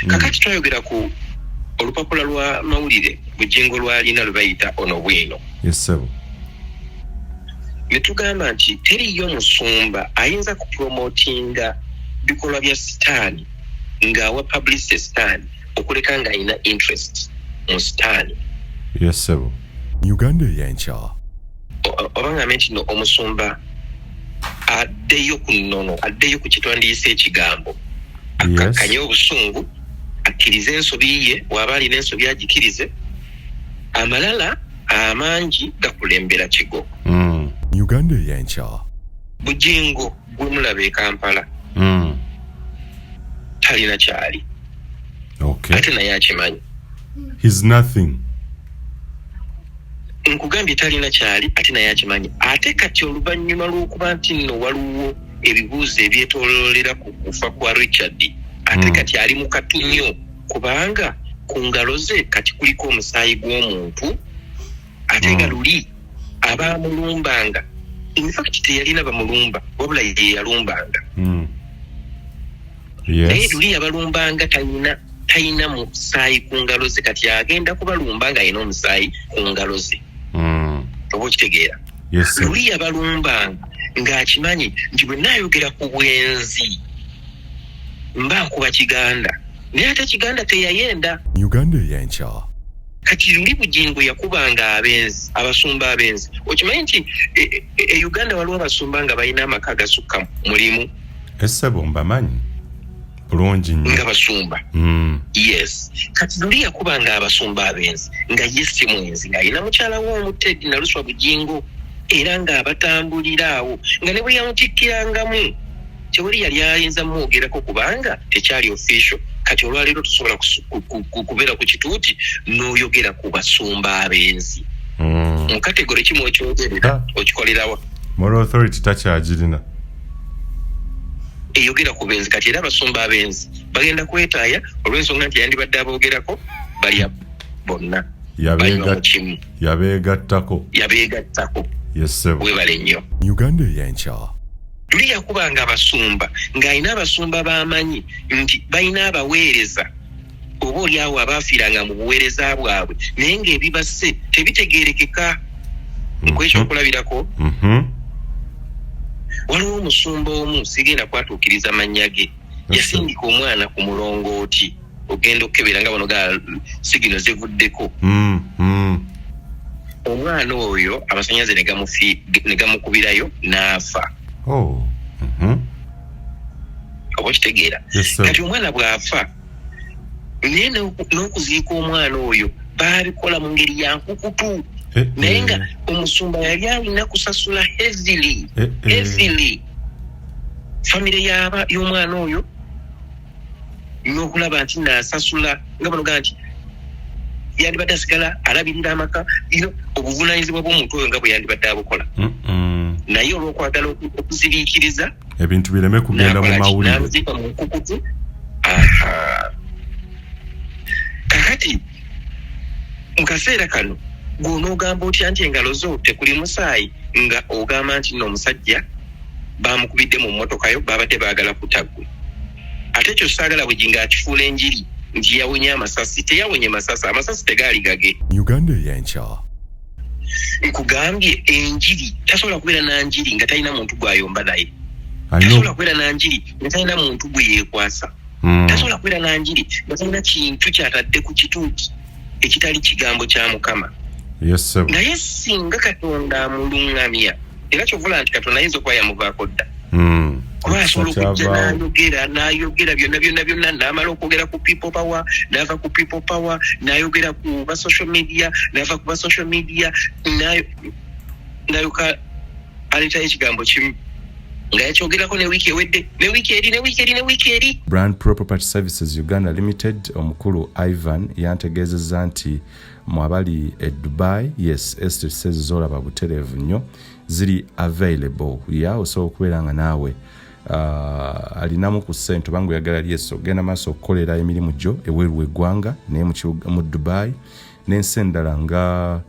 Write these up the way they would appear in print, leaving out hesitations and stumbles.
kakati twayogera ku olupapula lwa mawulire Bujjigo lwalina lwe bayita ono bwino. Yes sir. Ne tugamba nti teriyo musumba ayinza kupromotinga bikolwa bya sitaani ng'awa publicity sitaani okuleka ng'alina interest mu sitaani. Yes sir. UgandaEyenkya. Oba ng'ambe nti no omusumba addeyo ku nnono, addeyo ku kitwandiisa ekigambo. Akakanye obusungu, akkirize ensobi ye, bw'aba alina ensobi agikirize. Amalala amangi gakulembera kigo. UgandaEyenkya. Bujjigo gwe mulaba e Kampala. Talina kyali. Okay. Ate naye akimanyi. He's nothing. Nkugambye talina kyali ate naye akimanyi. Ate kati oluvannyuma lw'okuba nti nno waliwo ebibuuzo ebyetooloolera ku kufa kwa Richard. Ate kati ali mu katunyo kubanga ku ngalo ze kati kuliko omusaayi gw'omuntu. Ate nga luli abaamulumbanga. In fact teyalina bamulumba wabula ye yalumbanga. Yes. Naye luli abalumbanga talina musaayi ku ngalo ze kati agenda kubalumbanga alina omusaayi ku ngalo ze. Oba okitegeera? Yes sir. Luli abalumbanga ng'akimanyi nti bwe naayogera ku bwenzi mba nkuba Kiganda naye ate Kiganda teyayenda. UgandaEyenkya. Kati luli Bujjigo yakubanga abenzi, abasumba abenzi. Okimanyi nti e Uganda waliwo abasumba nga balina amaka gasukka mulimu. Essebo mbamanyi bulungi nnyo nga basumba. Yes. Kati luli yakubanga abasumba abenzi nga ye si mwenzi ng'alina mukyala w'omutedi naluswa Bujjigo era ng'abatambulira awo nga ne bwe yamutikkirangamu tewali yali ayinza mwogerako kubanga tekyali official. Kati olwaleero tusobola kubeera ku kituuti n'oyogera ku basumba abenzi. Mu kategori kimu ekyogerera okikolerawa. Moral authority takyagirina. Eyogera ku benzi kati era abasumba abenzi bagenda kwetaaya olw'ensonga nti yandibadde aboogerako balya bonna. Yabeegattako. Yes sir. Webale nnyo. UgandaEyenkya. Luli yakubanga abasumba ng'alina abasumba b'amanyi nti balina abaweereza oba oli awo abaafiiranga mu buweereza bwabwe naye ng'ebibase tebitegeerekeka. Nkweky'okulabirako waliwo omusumba omu sigenda kwatuukiriza mannya ge yasindika omwana ku mulongooti ogenda okukebera nga bano ga sigino zivuddeko. Omwana oyo amasannyalaze ne gamukubirayo n'afa. Oba okitegeera? Kati omwana bw'afa naye n'okuziika omwana oyo baabikola mu ngeri ya nkukutu naye nga omusumba yali alina kusasula heavily famire y'omwana oyo n'okulaba nti naasasula nga bano gaa nti yandibadde asigala alabirira amaka obuvunaanyizibwa bw'omuntu oyo nga bwe yandibadde abukola. Naye olw'okwagala okuziriikiriza ebintu bireme kugenda mu mawulire n'amuziika mu nkukutu. Kakati mu kaseera kano gw'onoogamba otya nti engalo zo tekuli musaayi nga ogamba nti n'omusajja baamukubidde mu mmotoka yo baabadde baagala kutaggwe. Ate ekyo saagala bwe ng'akifuula enjiri nti yawonya amasasi. Teyawonye masasi, amasasi tegaali gage. UgandaEyenkya. Nkugambye enjiri tasobola kubeera na njiri nga talina muntu gw'ayomba naye. Tasobola kubeera na njiri nga talina muntu gwe yeekwasa. Tasobola kubeera na njiri nga talina kintu ky'atadde ku kituuti ekitali kigambo kya Mukama. Yes sir. Naye singa Katonda amuluŋŋamya era kyovula nti Katonda ayinza okuba yamuvaako dda. Kuba asobola okujja n'ayogera byonna n'amala okwogera ku people power n'ava ku people power n'ayogera ku ba social media n'ava ku ba social media n'ayoka aleetayo ekigambo kimu nga yakyogerako ne wiiki ewedde ne wiiki eri. Brand Pro Property Services Uganda Limited omukulu Ivan yantegeezezza nti mu abali e Dubai yes estate sales zolaba butereevu nnyo ziri available osobola okubeera nga naawe alinamu ku ssente oba oyagala lyeso genda maaso okukolera emirimu gyo eweeru w'eggwanga naye mu Dubai n'ensi endala nga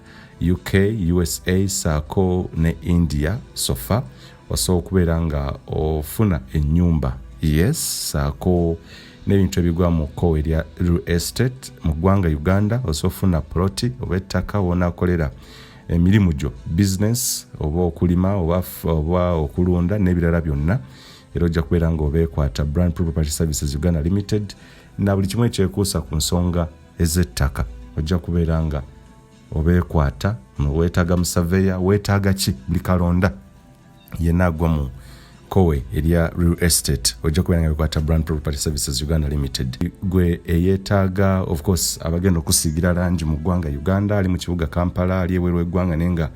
UK, USA, saako ne India sofa osobola okubeera nga ofuna ennyumba yes saako n'ebintu ebigwa mu kkowe erya real estate mu ggwanga Uganda osofuna ploti oba ettaka wonaakolera emirimu gyo business oba okulima oba okulunda n'ebirala byonna era ojja kubeera ng'obeekwata Brand Property Services Uganda Limited na buli kimu ekyekuusa ku nsonga ez'ettaka ojja kubeera nga obeekwata weetaaga mu surveyor weetaaga ki buli kalonda yenna agwa mu kowe erya real estate ojja kubeera nga bekwata Brand Property Services Uganda Limited gwe eyeetaaga of course abagenda okusiigira langi mu ggwanga Uganda ali mu kibuga Kampala ali ebweru w'eggwanga naye nga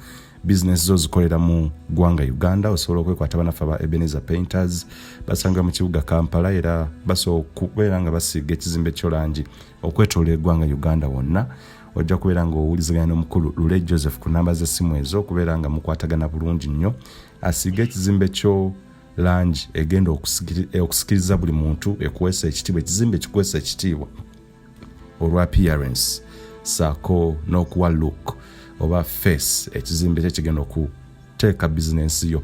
business zo zikolera mu ggwanga Uganda osobola okwekwata banafa ba Ebenezer Painters basanga mu kibuga Kampala era basobola okubeera nga basiiga ekizimbe ky'olangi okwetolera eggwanga Uganda wonna ojja kubeera ng'owuliziganya n'omukulu Lule Joseph ku namba z'essimu ezo okubeera nga mukwatagana bulungi nnyo asiiga ekizimbe kyo langi egenda okusikiriza buli muntu ekuweesa ekitiibwa ekizimbe kikuweesa ekitiibwa olwa appearance saako n'okuwa look oba face ekizimbe kyekigenda okuteeka bizinensi yo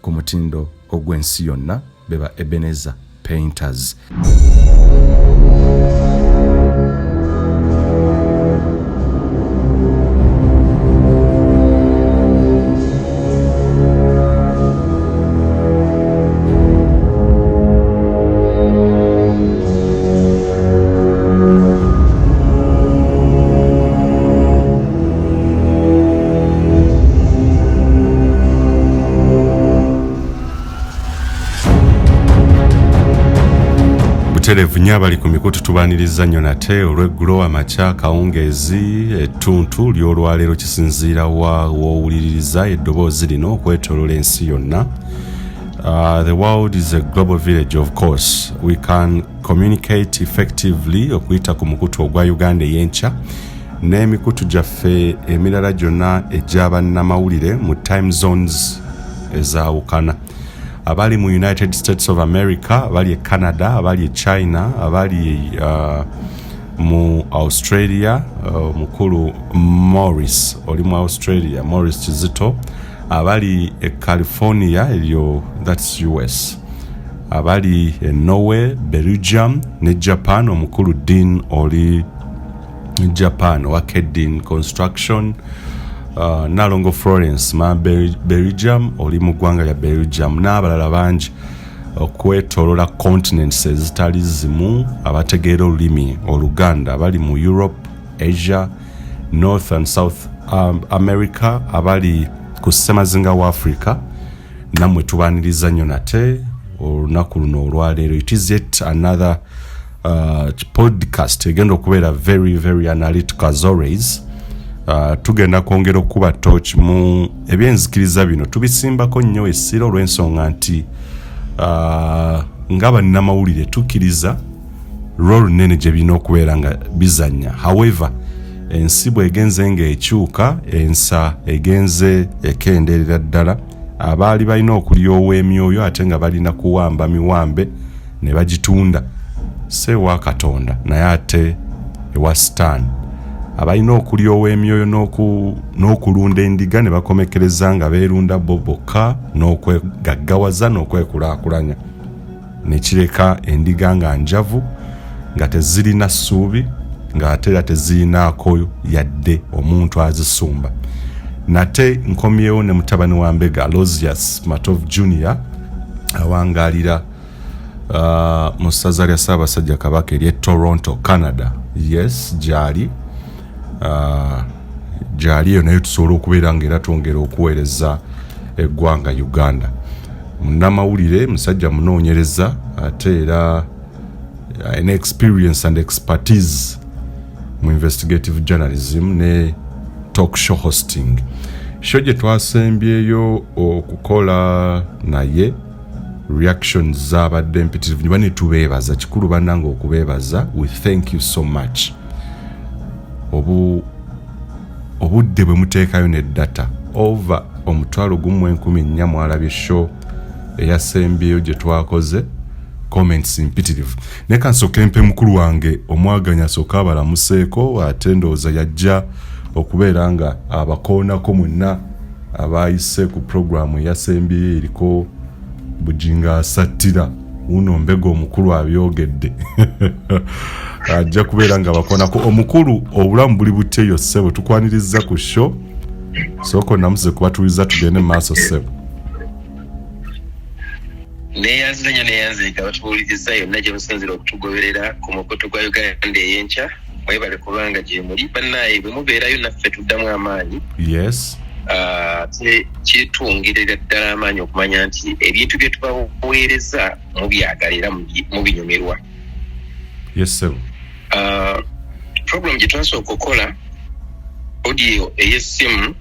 ku mutindo ogw'ensi yonna beba Ebenezer Painters. Buterevu nnyo abali ku mikutu tubaaniriza nnyo nate olw'eggulo amakya kawungeezi ettuntu ly'olwaleero kisinziira w'owuliririza eddoboozi lino okwetooloola ensi yonna. The world is a global village, of course. We can communicate effectively okuyita ku mukutu ogwa Uganda Eyenkya n'emikutu gyaffe emirala gyonna egy'abannamawulire mu time zones ezaawukana. Abali mu United States of America, abali Canada, abali China, abali mu Australia, mukulu Morris oli mu Australia, Morris Kizito, abali California, elyo that's US, abali Norway, Belgium ne Japan, omukulu Dean oli Japan, Wakedin Construction, Nalongo Florence ma Belgium oli mu ggwanga lya Belgium n'abalala bangi okwetoolola continents ezitali zimu abategeera olulimi Oluganda abali mu Europe, Asia, North and South America, abali ku ssemazinga wa Africa nammwe tubaaniriza nnyo nate olunaku luno olwaleero. It is yet another podcast egenda okubeera very very analytical as always. Tugenda kwongera okuba torch mu ebyenzikiriza bino tubisimbako nnyo essira olw'ensonga nti nga bannamawulire tukkiriza role nene gye birina okubeera nga bizanya. However, ensi bw'egenze ng'ekyuka ensa egenze ekendeerera ddala abaali balina okulyowa emyoyo ate nga balina kuwamba miwambe ne bagitunda seewa Katonda naye ate ewa Sitaani abalina okulyowa emyoyo n'okulunda endiga ne bakomekereza nga beerunda bo bokka n'okwegaggawaza n'okwekulaakulanya ne kireka endiga nga njavu nga tezirina ssuubi ng'ate era tezirinaako yadde omuntu azisumba. Nate nkomyewo ne mutabani wa Mbega Losius Matov Jr. awangaalira mu ssaza lya Ssaabasajja Kabaka ery'e Toronto, Canada. Yes, gyali eyo naye tusobola okubeera ng'era twongera okuweereza eggwanga Uganda. Munnamawulire musajja munoonyereza ate era an experience and expertise mu investigative journalism ne talk show hosting. Show gye twasembyeyo okukola naye reactions z'abadde mpitirivu niba ne tubeebaza kikulu bannanga okubeebaza. We thank you so much. Obudde bwe muteekayo ne data over 1,400 mwalabye show eyasembyeyo gye twakoze comments mpitirivu. Ne kansooke mpe mukulu wange omwaganya asooka abalamuseeko ate ndowooza yajja okubeera nga abakoonako mwenna abayise ku programu eyasembyeyo eriko Bujjigo asattira uno mbega omukulu abyogedde ajja kubeera nga bakonako omukulu obulamu buli buteyo ssebo tukwaniriza ku show soko namuze kubatuliza tugende mu maaso ssebo neyanzika batuwuliriza yonna gye musinzira okutugoberera ku mukutu gwa Uganda Eyenkya mwebale kubanga gye muli bannaye bwe mubeerayo naffe tuddamu amaanyi yes kitwongerera ddala amaanyi okumanya nti ebintu bye tubaweereza mubyagalira mubinyumirwa yes sir program gye twasooka okukola audio ey'essimu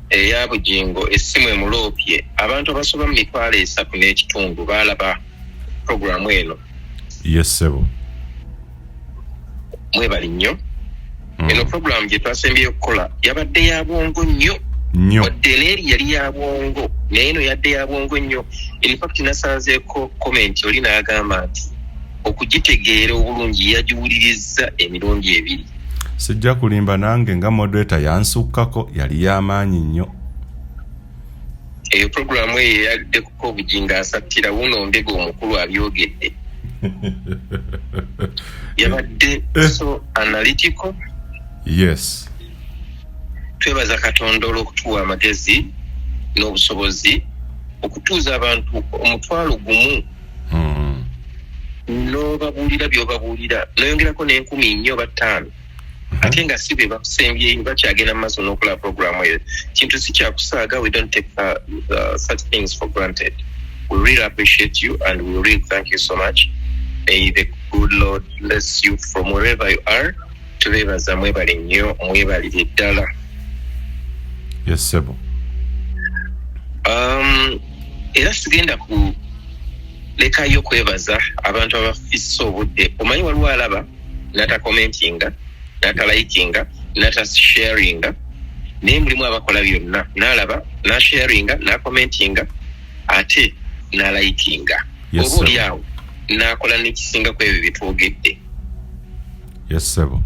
eya Bujjigo essimu emuloopye abantu abasoba mu 3.5 baalaba programu eno yes sir mwebali nnyo eno program gye twasembyeyo okukola yabadde ya bwongo nnyo wadde neeri yali ya bwongo naye eno yadde ya bwongo nnyo in fact nasanzeeko comment oli n'agamba nti okugitegeera obulungi yagiwuliriza emirundi 2 sijja kulimba nange nga moderator yansukkako yali y'amaanyi nnyo eyo programu eyo yaddeko Bujjigo asattira wuno mbega omukulu abyogedde yabadde so analytical yes twebaza Katonda olw'okutuwa amagezi n'obusobozi okutuuza abantu omutwalo gumu n'obabuulira by'obabuulira n'oyongerako n'1000 oba 5 ate nga si be bakusembye bakyagenda mu maaso n'okola programu eyo kintu si kyakusaaga we don't take such things for granted we really appreciate you and we really thank you so much may the good Lord bless you from wherever you are tubeebaza mwebale nnyo mwebalire ddala yes sebo era sigenda ku lekayo kwebaza abantu abafisa obudde omanyi waliwo alaba nata commentinga nata likinga nata sharinga naye mulimu abakola byonna nalaba na sharinga na commentinga ate na likinga yes, oba oliawo nakola nekisinga ku ebyo byetwogedde yes sebo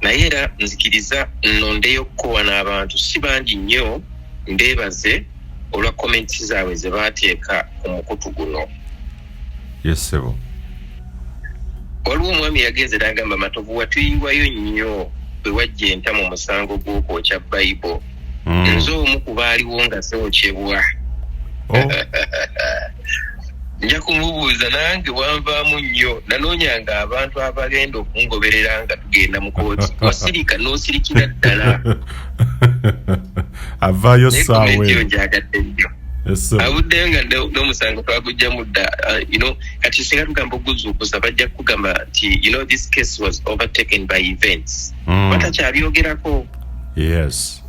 naye era nzikiriza nnondeyo kukowa n'abantu si bangi nnyo mbeebaze olwa comments zaabwe ze baateeka ku mukutu guno yes sebo waliwo omwami yagenze n'agamba matovu watuyiwayo nnyo bwe wajja enta mu musango gw'okwokya Bible nze omu ku baaliwo nga sewokyebwa nja kumubuuza nange wanvaamu nnyo nanoonyanga abantu abagenda okungoberera nga tugenda mu kooti wasirika n'osirikira ddala avaayo saawe njagadde nnyo abuddeyo nga n'omusango twagujjamu dda kati singa tugamba oguzuukusa bajja kugamba nti this case was overtaken by events batakyabyogerako yes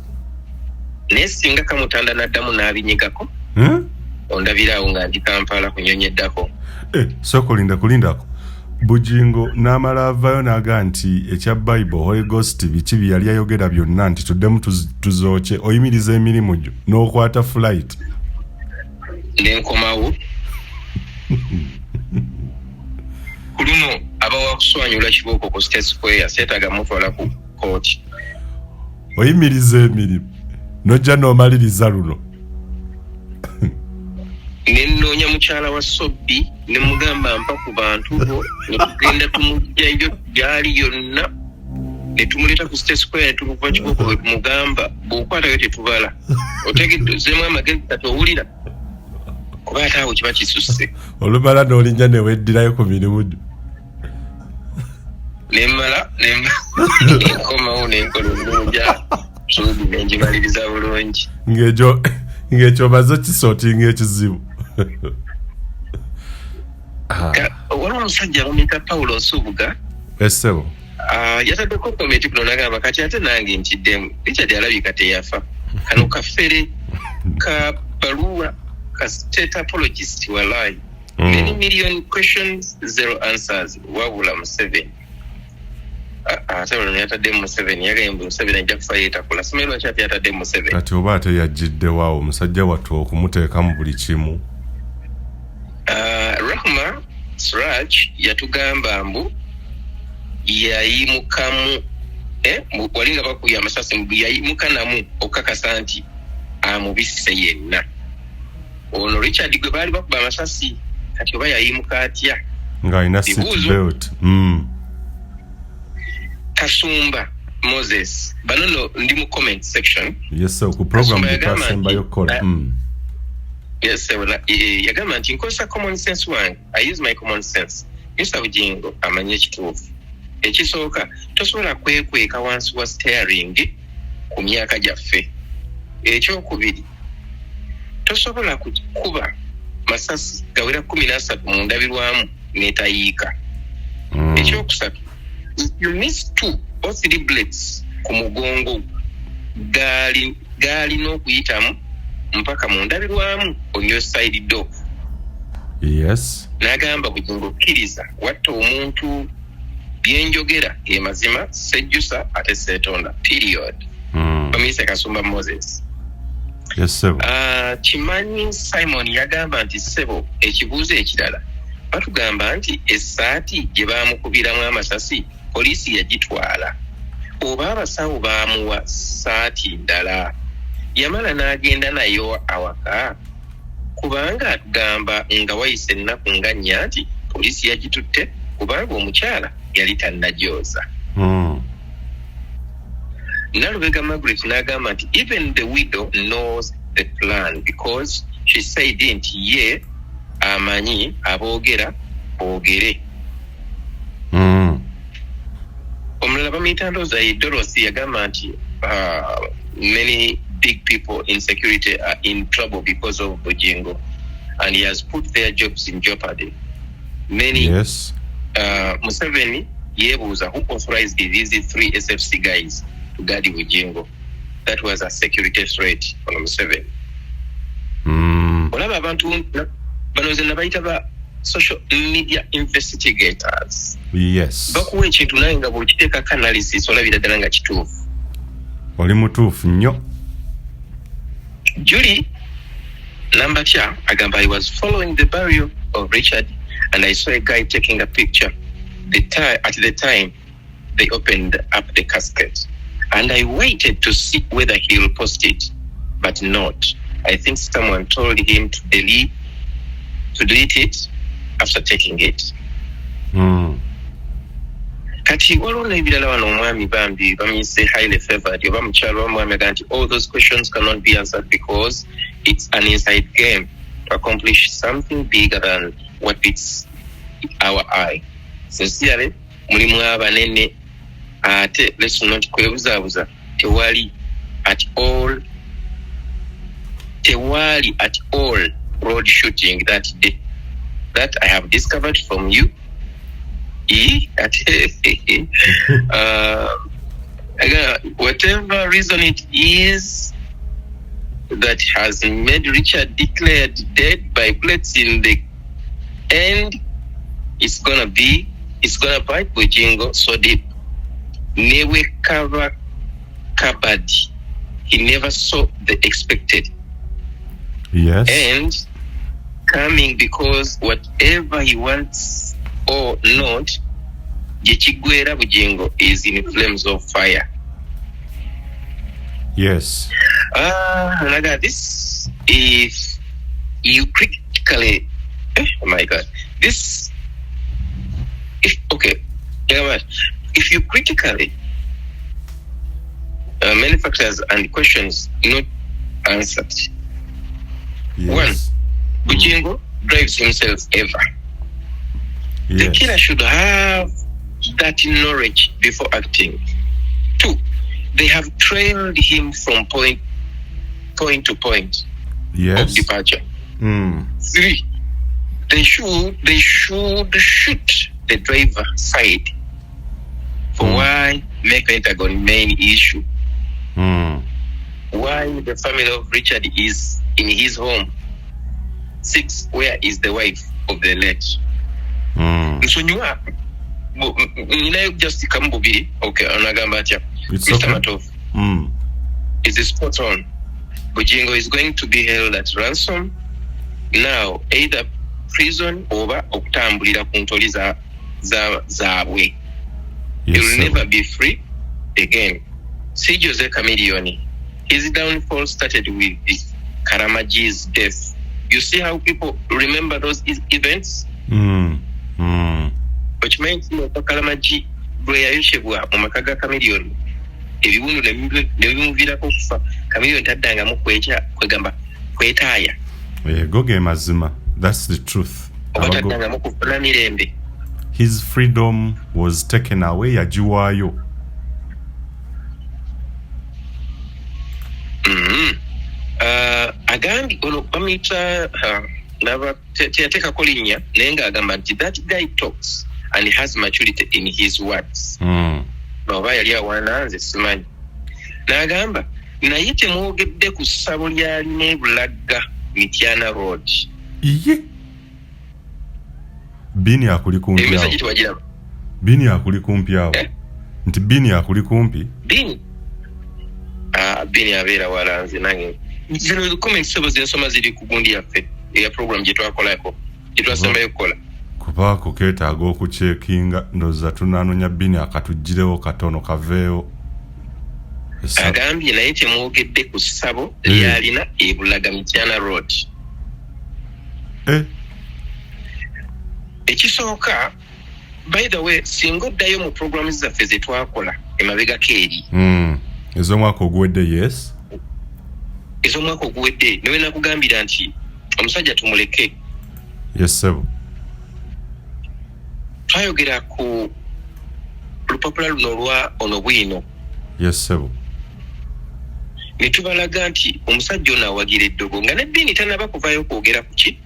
naye singa kamutanda n'addamu n'abinyigako ondabiraawo nga ndi Kampala kunyonyeddako soko kulindako Bujjigo n'amala avaayo n'aga nti ekya Bible Holy Ghost biki bye yali ayogera byonna nti tuddemu tuzooke oyimiriza emirimu gyo n'okwata flight n'enkomawo ku luno abawa kuswanyula kibooko ku State Square seetaaga mutwala ku kooti oyimiriza emirimu nojja n'omaliriza luno nenoonya mukyala wa Sobbi ne mugamba mpa ku bantu bo ne tugenda tumugjayo gyali yonna ne tumuleeta ku State Square ne tumuva kibooko bwe tumugamba bw'okwatayo tetubala otegeddezemu amagezi tatowulira kuba ate awo kiba kisusse olumala n'olinnya ne weddirayo ku mirimu gyo nemmala nenkomawo nenkola omulunja suudi nengimaliriza bulungi ng'ekyo omaze kisootinga ekizibu waliwo omusajja bamuyita Paulo Nsubuga essebo yataddeko komenti kuno nagamba kati ate nange nkiddemu Richard alabika teyafa kano kafere ka baluwa ka state apologist walai many million questions zero answers wabula Museveni ate bano yataddemu Museveni yagamba Museveni ajja kufa yeetakula simanyi lwaki ate yataddemu Museveni kati oba ate yajjiddewaawo omusajja wattu okumuteeka mu buli kimu Rahma Siraj yatugamba mbu yayimukamu walinga bakuya amasasi mbu yayimuka namu okukakasa nti amubisse yenna ono Richard gwe baali bakuba amasasi kati oba yayimuka atya ng'alina seatbelt. Kasumba Moses bano no ndi mu comment section. Yes sir, ku program tutasemba yokola. Yes sir, yagamba nti nkozesa common sense wange. I use my common sense. Mr. Bujjigo amanye ekituufu. Ekisooka tosobola kwekweka wansi wa steering ku myaka gyaffe. Ekyokubiri tosobola kukuba masasi gawera 13 mu ndabirwamu netayiika. Ekyokusatu you miss 2 or 3 bullets ku mugongo gali n'okuyitamu mpaka mu ndabirwamu on your side door. Yes. Nagamba Bujjigo kkiriza watta omuntu byenjogera mazima sejjusa ate seetonda period. Bamise Kasumba Moses. Yes sir. Kimanyi Simon yagamba nti sebo ekibuuzo ekirala batugamba nti essaati gye baamukubiramu amasasi poliisi yagitwala oba abasawo baamuwa ssaati ndala yamala n'agenda nayo awaka kubanga atugamba nga wayise ennaku nga nnya nti poliisi yagitutte kubanga omukyala yali tannajooza. Nalubega Margaret n'agamba nti even the widow knows the plan because she said nti ye amanyi aboogera boogere. Omulala bamuyita ndowooza ye Dorothy yagamba nti many big people in security are in trouble because of Bujjigo and he has put their jobs in jeopardy. Many Museveni yebuuza who authorized these 3 SFC guys to guard Bujjigo. That was a security threat on Museveni. Olaba abantu bano ze nabayita ba social media investigators. Yes. Bakuwa ekintu naye nga bw'okiteekako analysis olabira ddala nga kituufu. Oli mutuufu nnyo. Julie Nambatya agamba I was following the burial of Richard and I saw a guy taking a picture. At the time they opened up the casket and I waited to see whether he'll post it, but not. I think someone told him to delete it after taking it. Kati waliwo n'ebirala wano omwami bambi bamuyise highly favored oba mukyalo w'omwami aga nti all those questions cannot be answered because it's an inside game to accomplish something bigger than what meets our eye. Sincerely, mulimu abanene ate let's not kwebuzaabuza tewali at all road shooting that day that I have discovered from you. Whatever reason it is that has made Richard declared dead by bullets in the end, it's gonna bite Bujjigo so deep. Never cover cupboard. He never saw the expected. Yes. And coming because whatever he wants or not, Jechigwera Bujjigo is in flames of fire. Yes. Naga, this, if you critically, oh my God, this, if you critically, many factors and questions not answered. Yes. 1, Bujjigo drives himself ever. Yes. The killer should have that knowledge before acting. 2, they have trailed him from point to point of departure. 3, they should shoot the driver side for why make Pentagon main issue. Why the family of Richard is in his home. 6, where is the wife of the late? Nsonyiwa ninayo just kambubiri. Okay, anagamba atya. Mr. Matofu is spot on. Bujjigo is going to be held at ransom now, either prison or okutambulira ku ntoli zaabwe. He will never be free again. See Jose Chameleone. His downfall started with Karamaji's death. You see how people remember those events? Which means Kalamaji Bweyayushebwa mu maka ga Chameleon. Ebiwundu ne bimuvira kufa. Chameleon taddanga mu kwegamba kwetaaya. Goge mazima. That's the truth. Taddanga mu kufuna mirembe. His freedom was taken away yajiwayo. Agandi ono bamita teyateka kolinya naye ng'agamba nti that guy talks and he has maturity in his words. Oba yali awaana nze simanyi. N'agamba naye temwogedde ku ssabo lyalina e Bulaga Mityana Road. Iye Bini akuli kumpi awo. Emisa gitwagiraba. Bini akuli kumpi awo. Nti Bini akuli kumpi. Bini. Bini abeera walanze nange. Zino comments sebo zensoma ziri ku gundi yaffe ya program gye twakolako. Gye twasembayo kukola. Kubaako keetaaga okucekinga ndowooza tunanoonya Bini akatuggirewo katono kaveewo. Agambye naye temwogedde ku ssabo lyalina e Bulaga Mityana Road. Ekisooka, by the way, singa oddayo mu programu zaffe ze twakola emabegako eri. Ez'omwaka oguwedde, yes. Ez'omwaka oguwedde niwe nakugambira nti omusajja tumuleke. Yes, sebo. Twayogera ku lupapula luno olwa ono bwino. Yes, sebo. Ne tubalaga nti omusajja ono awagira eddogo nga ne Bini tanaba kuvaayo kwogera ku ki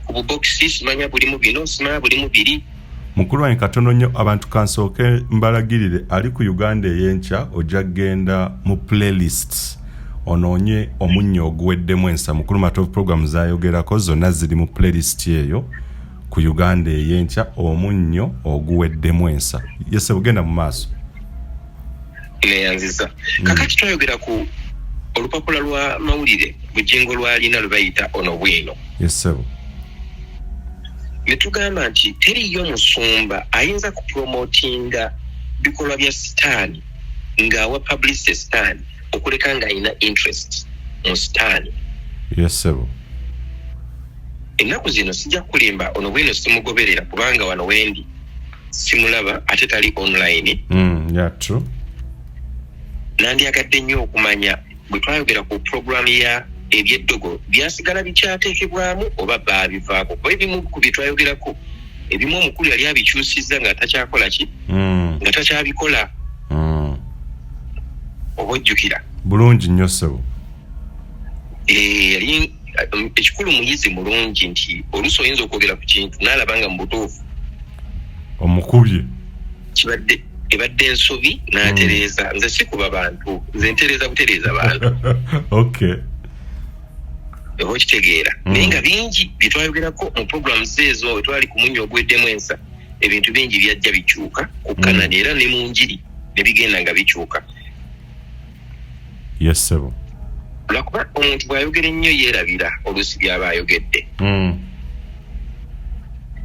ku bubokisi simanya bulimu bino simanya bulimu biri. Mukulu wange katono nnyo abantu kansooke mbalagirire ali ku Uganda Eyenkya ojja kgenda mu playlists onoonye omunnyo oguweddemu ensa. Mukulu Matovu program zayogerako zonna ziri mu playlist eyo ku Uganda Eyenkya omunnyo oguweddemu ensa. Yese bugenda mu maaso. Neyanziza. Kakati twayogera ku olupapula lwa mawulire Bujjigo lwalina lubayita ono bwino. Yes, sebo. Ne tugamba nti teriyo musumba ayinza kupromotinga bikolwa bya sitaani ng'awa publicity sitaani okuleka ng'ayina interest mu sitaani. Yes, sebo. Ennaku zino sijja kulimba ono bwino simugoberera kubanga wano wendi simulaba ate tali online. Yeah, true. Nandyagadde nnyo okumanya bwe twayogera ku programu ya ebyeddogo byasigala bikyateekebwamu oba baabivaako. Kuba ebimu ku bye twayogerako ebimu omukulu yali abikyusizza nga takyakola ki nga takyabikola. Oba ojjukira bulungi nnyo sebo. Yali ekikulu muyizi mulungi nti oluusi oyinza okwogera ku kintu n'alabanga mu butuufu omukubye ebadde ensobi n'atereeza. Nze sikuba bantu nze ntereeza butereeza bantu. Okay. Oba okitegeera naye nga bingi bye twayogerako mu programs ezo we twali ku munnyo ogweddemu ensa ebintu bingi byajja bikyuka ku Kanani era ne mu njiri ne bigenda nga bikyuka. Yes, sebo. Lwakuba omuntu bw'ayogera ennyo yeerabira oluusi by'aba ayogedde.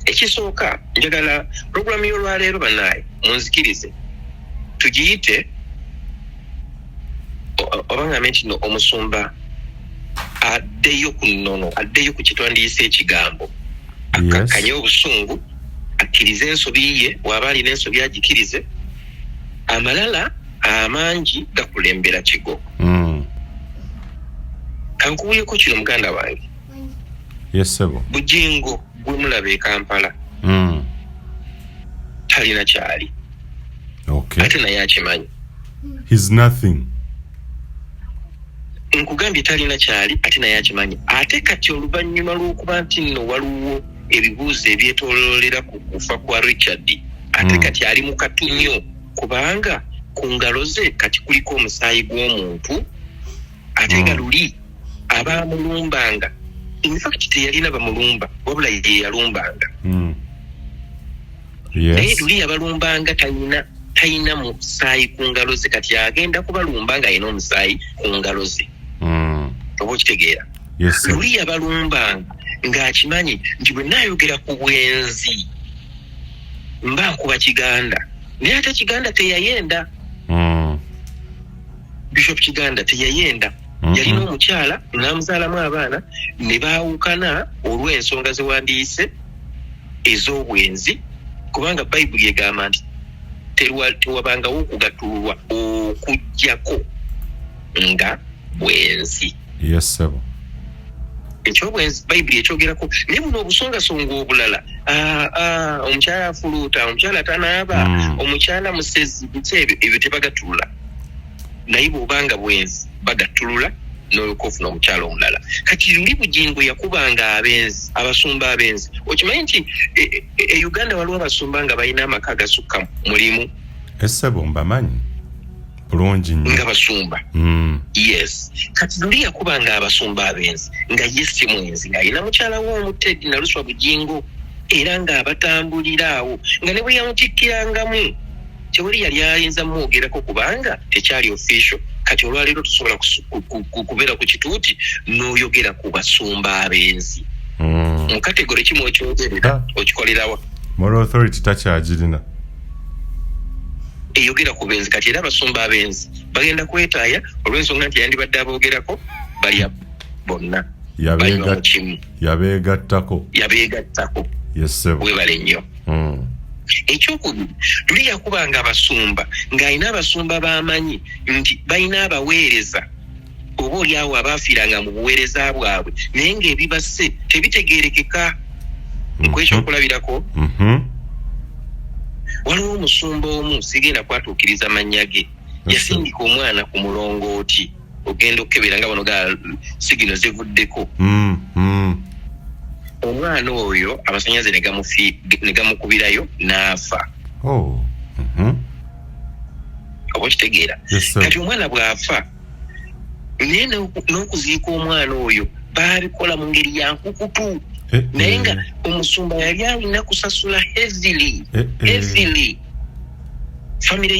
Ekisooka njagala programu y'olwaleero bannaaye munzikirize tugiyite oba ngambe nti no omusumba addeyo ku nnono addeyo ku kitwandiyise ekigambo akakanye obusungu akkirize ensobi ye waba alina ensobi agikirize amalala amangi gakulembera kigo. Kankubuyeko kino muganda wange. Yes, sebo. Bujjigo gwe mulaba e Kampala talina kyali. Okay. Ate naye akimanyi. He's nothing. Nkugambye talina kyali ate naye akimanyi. Ate kati oluvannyuma lw'okuba nti nno waliwo ebibuuzo ebyetooloolera ku kufa kwa Richard ate kati ali mu katunyo kubanga ku ngalo ze kati kuliko omusaayi gw'omuntu ate nga luli abaamulumbanga in fact teyalina bamulumba wabula ye yalumbanga. Naye luli abalumbanga talina musaayi ku ngalo ze kati agenda kubalumba nga alina omusaayi ku ngalo ze. Oba okitegeera. Luli abalumbanga ng'akimanyi nti bwe naayogera ku bwenzi mba nkuba Kiganda naye ate Kiganda teyayenda. Bishop Kiganda teyayenda. yalina omukyala n'amuzaalamu abaana ne baawukana olw'ensonga ze wandiise ez'obwenzi kubanga bayibuli egamba nti tewabangawo okugattulwa okujjako nga bwenzi. Yes sir. Ekyobwenzi bayibuli ekyogerako naye buno obusongasonga obulala omukyala afuluuta omukyala tanaaba omukyala musezi biki ebyo tebagattulula naye bw'obanga bwenzi bagattulula n'olukofuna omukyala omulala. Kati luli Bujjigo yakubanga abenzi abasumba abenzi. Okimanyi nti e Uganda waliwo abasumba nga balina amaka agasukka mulimu. Essebo mbamanyi bulungi nnyo nga basumba. Yes. Kati luli yakubanga abasumba abenzi nga ye si mwenzi ng'alina mukyala we omutedi naluswa Bujjigo era ng'abatambulira awo nga ne bwe yamutikkirangamu tewali yali ayinza mwogerako kubanga tekyali official. Kati olwaleero tusobola kubeera ku kituuti n'oyogera ku basumba abenzi. Mu kategori kimu ekyogerera okikolerawa. Moral authority takyagirina. Eyogera ku benzi kati era abasumba abenzi bagenda kwetaaya olw'ensonga nti yandibadde aboogerako balya bonna. Yabeegattako. Yes sir. Webale nnyo. Ekyokubiri luli yakubanga abasumba ng'alina abasumba b'amanyi nti balina abaweereza oba oliawo abaafiiranga mu buweereza bwabwe naye ng'ebibase tebitegeerekeka. Nkwekyokulabirako waliwo omusumba omu sigenda kwatuukiriza mannya ge yasindika omwana ku mulongooti ogenda okukebera nga bano ga sigino zivuddeko. Omwana oyo amasanyaze ne gamukubirayo n'afa. Oba kitegeera. Kati omwana bw'afa naye n'okuziika omwana oyo baabikola mu ngeri ya nkukutu naye nga omusumba yali alina kusasula heavily famire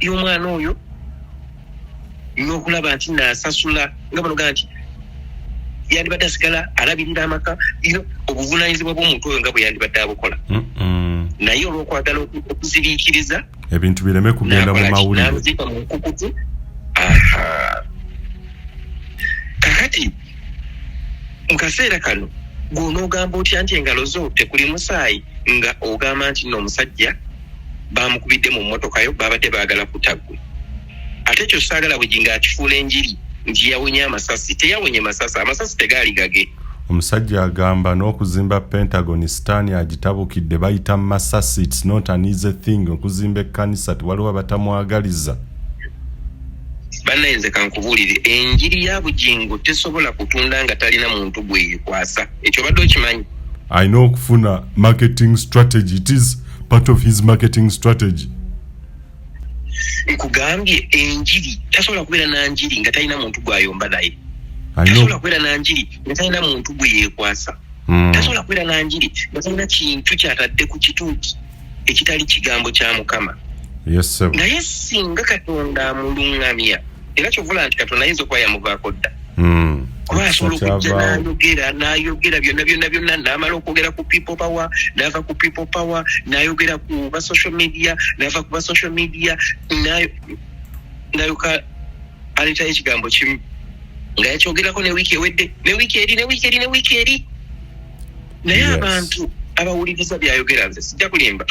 y'omwana oyo n'okulaba nti naasasula nga bano gaa nti yandibadde asigala alabirira amaka obuvunaanyizibwa bw'omuntu oyo nga bwe yandibadde abukola. Naye olw'okwagala okuziriikiriza ebintu bireme kugenda mu mawulire n'amuziika mu nkukutu. Kakati mu kaseera kano gw'onoogamba otya nti engalo zo tekuli musaayi nga ogamba nti n'omusajja baamukubidde mu mmotoka yo baabadde baagala kutaggwe. Ate ekyo saagala Bujjigo akifuula enjiri nti yawonye amasasi. Teyawonye masasi, amasasi tegaali gage. Omusajja agamba n'okuzimba Pentagon sitaani agitabukidde bayita masasi. It's not an easy thing okuzimba ekkanisa waliwo abatamwagaliza. Bannayenze kankubuulire enjiri ya Bujjigo tesobola kutunda nga talina muntu gwe yeekwasa. Ekyo badde okimanyi. Alina okufuna marketing strategy. It is part of his marketing strategy. Nkugambye enjiri tasobola kubeera na njiri nga talina muntu gw'ayomba naye. Tasobola kubeera na njiri nga talina muntu gwe yeekwasa. Tasobola kubeera na njiri nga talina kintu ky'atadde ku kituuti ekitali kigambo kya Mukama. Yes sir. Naye singa Katonda amulungamya era kyovula nti Katonda ayinza okuba yamuvaako dda. Kuba asobola okujja n'ayogera byonna n'amala okwogera ku people power n'ava ku people power n'ayogera ku ba social media n'ava ku ba social media n'ayoka aleetayo ekigambo kimu nga yakyogerako ne wiiki ewedde ne wiiki eri naye abantu abawuliriza byayogera nze sijja kulimba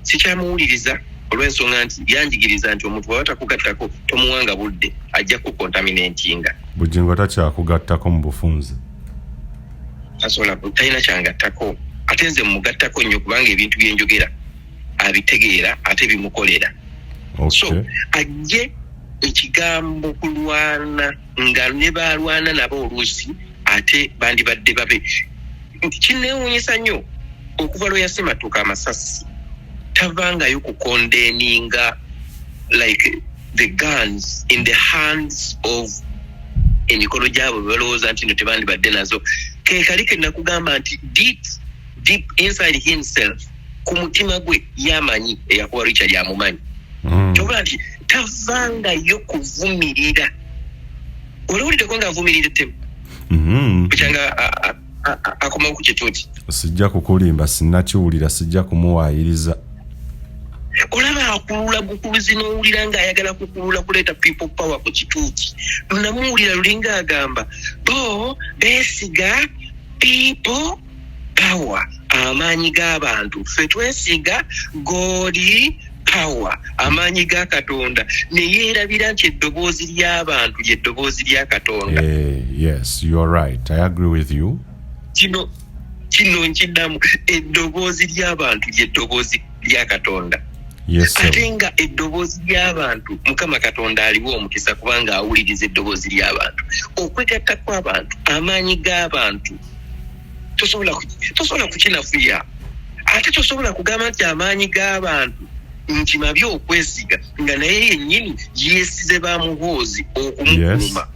sikyamuwuliriza olw'ensonga nti yanjigiriza nti omuntu bw'aba takugattako tomuwanga budde ajja kukontaminatinga. Bujjigo takyakugattako mu bufunze. Tasobola talina kyangattako ate nze mugattako nnyo kubanga ebintu byenjogera abitegeera ate bimukolera. So ajje ekigambo kulwana nga ne balwana nabo oluusi ate bandibadde babe. Kinneewuunyisa nnyo okuva lwe yasematuka amasasi tavangayo kukondeninga like the guns in the hands of emikono gyabo balowooza nti no tebandibadde nazo. Kekalike nakugamba nti deep inside himself ku mutima gwe yamanyi eyakuba Richard yamumanyi. Kyobula nti tavangayo kuvumirira. Olawuliddeko ng'avumirira ettemu bukyanga akoma ku kituuti. Sijja kukulimba sinnakiwulira sijja kumuwaayiriza. olaba akulula bukuluzi n'owulira ng'ayagala kukulula kuleeta people power ku kituuti lunamuwulira lulinga agamba bo beesiga people power amaanyi g'abantu ffe twesiga godi power amaanyi ga Katonda ne yeerabira nti eddoboozi ly'abantu ly'eddoboozi lya Katonda. Yes, you are right. I agree with you. Kino nkiddamu eddoboozi ly'abantu ly'eddoboozi lya Katonda. Yes, sir. Ate nga eddoboozi ly'abantu Mukama Katonda aliwo omukisa kubanga awuliriza eddoboozi ly'abantu. Okwegatta kw'abantu amaanyi g'abantu tosobola kukinafuya. Ate tosobola kugamba nti amaanyi g'abantu nti mabi okwesiga nga naye yennyini yeesize bamuhoozi okumukuuma.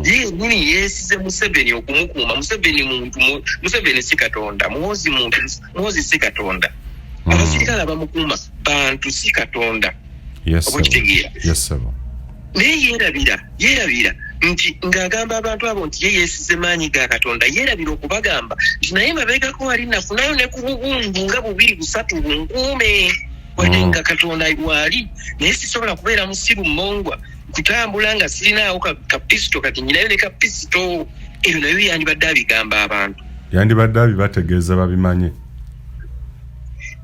Ye yennyini yeesize Museveni okumukuuma. Museveni si Katonda, muhoozi si Katonda. Abasirikale abamukuuma bantu si Katonda. Okitegeera. Yes, sir. Naye yeerabira nti ng'agamba abantu abo nti ye yeesize maanyi ga Katonda, yeerabira okubagamba nti naye mabegako wali nafunayo ne ku bubundu nga 2-3 bunkuume wadde nga Katonda wali naye sisobola kubeera musiru mmongwa kutambula nga sirinaawo kapisito kati nyinayo ne kapisito. Ebyo nayo yandibadde abigamba abantu, yandibadde abibategeeza babimanye.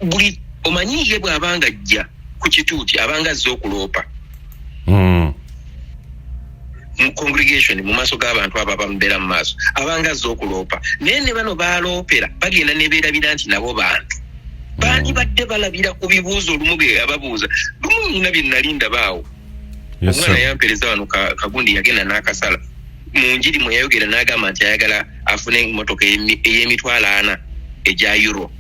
Buli omanyi ye bw'abanga ajja ku kituuti abanga azze okuloopa mu congregation mu maaso g'abantu abo abamubeera mu maaso abanga azze okuloopa, naye ne bano baaloopera bagenda ne beerabira nti nabo bantu bandibadde balabira ku bibuuzo olumu bye ababuuza. Lumu nina bye nali ndabaawo. Omwana yampereza wano kagundi yagenda n'akasala mu njiri mwe yayogera n'agamba nti ayagala afune emmotoka ey'emitwalo 4 egya euro.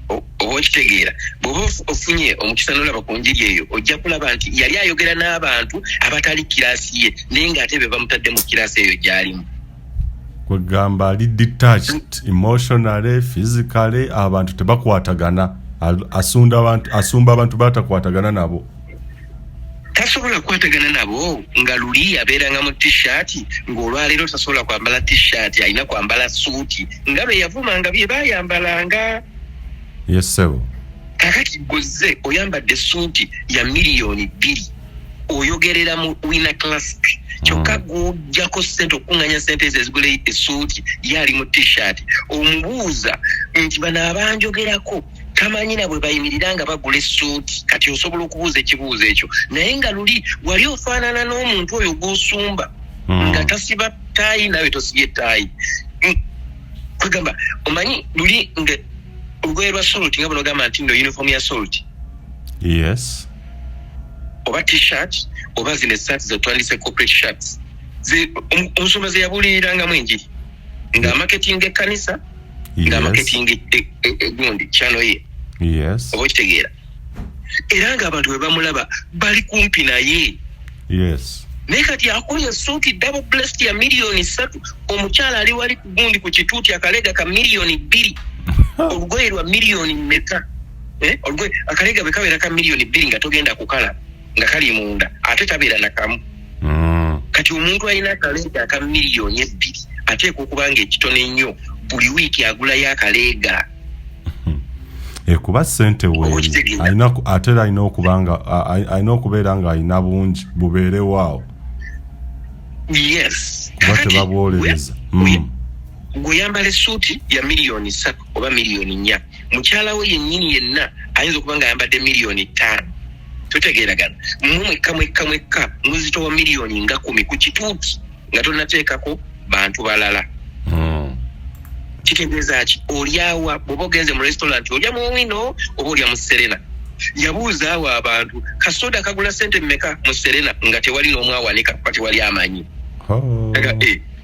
Oba okitegeera bw'oba ofunye omukisa n'olaba ku njiri eyo ojja kulaba nti yali ayogera n'abantu abatali kiraasi ye naye ng'ate be bamutadde mu kiraasi eyo gy'alimu. Kwegamba ali detached emotionally, physically, abantu tebakwatagana, asumba abantu batakwatagana nabo. Tasobola kukwatagana nabo nga luli abeeranga mu t-shirt ng'olwaleero tasobola kwambala t-shirt alina kwambala suuti nga be yavumanga bye baayambalanga. Yes, sir. Kakati gozze oyambadde suuti ya $2 million oyogerera mu Winner Classic kyokka gujjako ssente okunganya ssente ezo ezigula essuuti yali mu t-shirt omubuuza nti bano abanjogerako tamanyi na bwe bayimirira nga bagula essuuti kati osobola okubuuza ekibuuzo ekyo naye nga luli wali ofaanana n'omuntu oyo gw'osumba nga tasiba ttaayi nawe tosibye ttaayi. Kwegamba omanyi luli nga olugoye lwa salt nga buno gamba nti ndo uniform ya salt. Yes. Oba t-shirt oba zino essaati zetwandise corporate shirts omusumba ze yabulirangamu enjiri nga marketing ekkanisa nga marketing egundi channel ye. Yes. Oba okitegeera era ng'abantu bwe bamulaba bali kumpi naye. Yes. Naye kati akola essuuti double breast ya $3 million, omukyala ali wali ku gundi ku kituuti akalega ka $2 million, olugoye lwa $1 million mmeka? Olugoye akalega bwe kabeera ka $2 million nga togenda kukala nga kali munda ate tabeera nakamu. Kati omuntu alina akaleega ka $2 million ateeka okubanga ekitone ennyo buli wiiki agulayo akaleega. Kuba ssente weeri ate alina okubeera nga alina bungi bubeerewaawo. Yes. Kuba tebabwolereza. Guyambala essuuti ya $3 million oba $4 million. Mukyala we yennyini yenna ayinza okuba nga ayambadde $5 million. Tutegeeragana mwekka muzitowa $1 million nga 10 ku kituuti nga tonateekako bantu balala. Kitegeeza ki olyawa bw'oba ogenze mu restaurant olya mu Owino oba olya mu Serena. Yabuuza awo abantu kasoda kagula ssente mmeka mu Serena nga tewali n'omu awanika kuba tewali amanyi.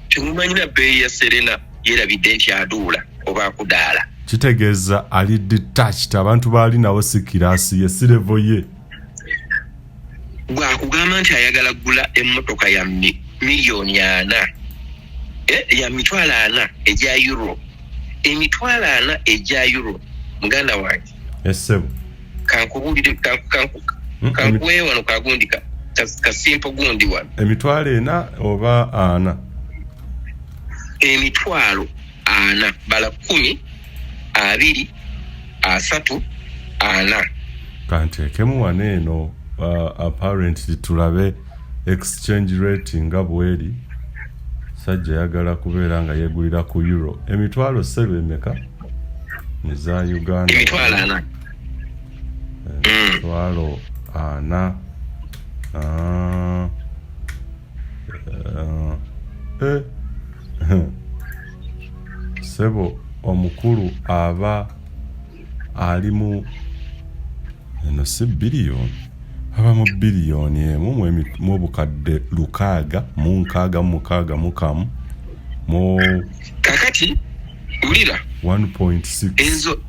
Temumanyi na bbeeyi ya Serena yeerabidde nti aduula oba akudaala. Kitegeeza ali detached abantu baali nawo si kiraasi ye si level ye. Bw'akugamba nti ayagala kugula emmotoka ya $4 million ya $4 egya euro. $4 egya euro muganda wange. Yes, sir. Kankubulire kankuwe wano kagundika kasimpo gundi wano. $4 oba 4? $4 bala 10, 20, 30, ana. Kanteekemu wano eno apparently tulabe exchange rate nga bweri. Sajja yagala kubeera nga yeegulira ku euro. Emitwalo ssebe emeka? Eza Uganda. Emitwalo ana. Emitwalo ana. Sebo omukulu aba ali mu eno si biliyoni aba mu biliyoni emu mu bukadde 666 mu kakati ulira 1.6 enzo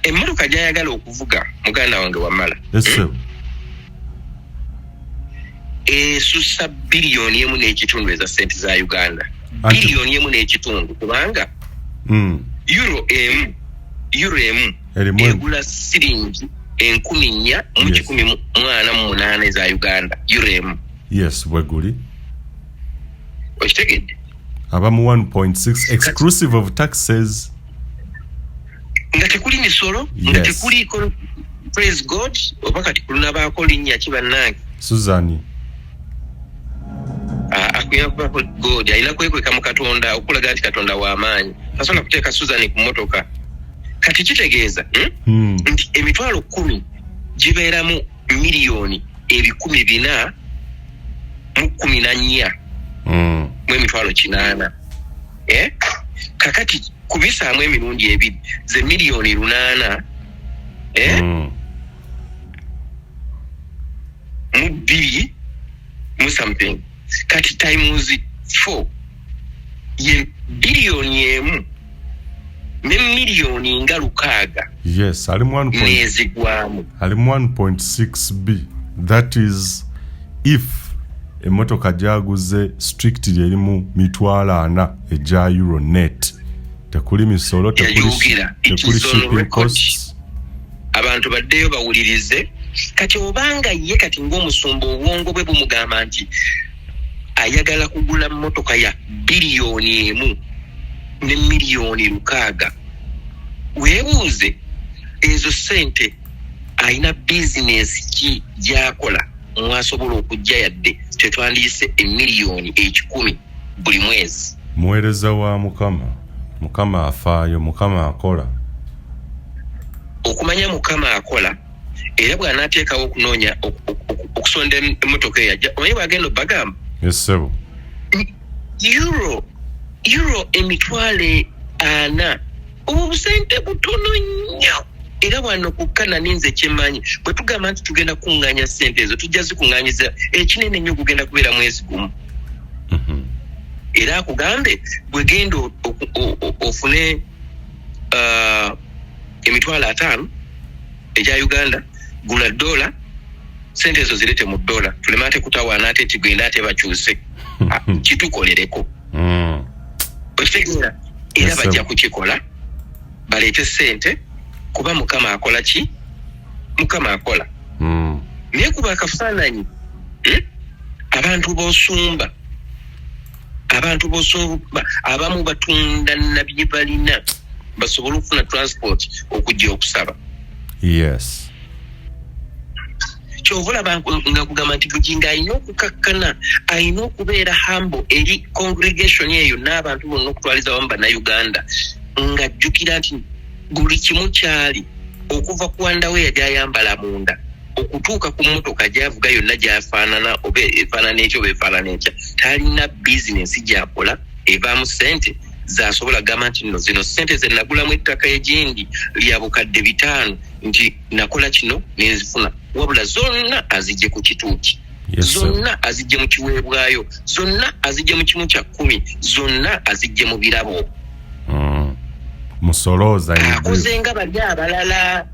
emmotoka gyayagala okuvuga muganda wange wamala esusa biliyoni emu n'ekitundu eza sente za Uganda. Biliyoni emu n'ekitundu kubanga euro emu egula siringi 4,118 za Uganda. Euro emu. Yes, bweguli. Okitegedde? Aba mu 1.6 exclusive of taxes. Nga tekuli misolo, nga tekuli praise God, oba kati kulina baako linnya ki bannange? Suzani. Akuya kuba God ayina kwekweka mu Katonda okulaga nti Katonda w'amaanyi. Tasobola kuteeka Suzani ku mmotoka. Kati kitegeeza nti emitwalo 10 gibeeramu miliyoni 414 mu emitwalo 8. Kakati kubisaamu emirundi ebiri ze miliyoni 8 mu 2 mu something. Kati times 4 ye biliyoni emu ne miliyoni nga 6. Yes, ali mu 1.6b. That is if emotoka jaguze strictly eri mu mitwalo 4 eja euro net. Tekuli misolo, tekuli shipping costs. Abantu baddeyo bawulirize. Kati obanga ye kati ng'omusumba obwongo bwe bumugamba nti ayagala kugula mmotoka ya biliyoni emu ne miliyoni 6. Weebuuze ezo sente ayina business ki gyakola mwasobola okujja yadde tetwandiise emiliyoni 10 buli mwezi. Muweereza wa Mukama afaayo, Mukama akola. Okumanya Mukama akola era bw'anaateekawo okunoonya okusonda emmotoka eyajja omanyi bw'agenda obbagamba. Yes, sebo. Euro emitwale 4 obusente butono nnyo era wano kukkana ninze kyemmanyi bwe tugamba nti tugenda kuŋŋaanya ssente ezo tujja zikuŋŋaanyiza ekinene nnyo kugenda kubeera mwezi gumu. Era akugambe bwe genda ofune emitwalo 5 eja Uganda gula $, sente ezo zirete mu $, tulema ate kutawaana ate tigenda ate bakyuse kitukolereko. Okitegeera era bajja kukikola baleete sente kuba Mukama akola ki? Mukama akola. Naye kuba akafaananyi abantu b'osumba abamu batunda nabye balina basobole okufuna transport okujja okusaba. Yes. Kyovula nga kugamba nti Bujjigo ayina okukakkana, ayina okubeera humble eri congregation eyo n'abantu bonna okutwaliza wamu bannayuganda ng'ajjukira nti buli kimu kyali okuva ku wandaweya gy'ayambala munda okutuuka ku mmotoka gy'avuga yonna gy'afaanana oba efaanana ekyo oba efaanana ekya. Talina bizinesi gy'akola evaamu ssente z'asobola gamba nti nno zino ssente ze nagulamu ettaka egindi lya bukadde 5 nti nakola kino nenzifuna. Wabula zonna azijje ku kituuki. Zonna azijje mu kiweebwayo. Zonna azijje mu kimu kya 10. Zonna azijje mu birabo. Musolooza akoze nga bali abalala.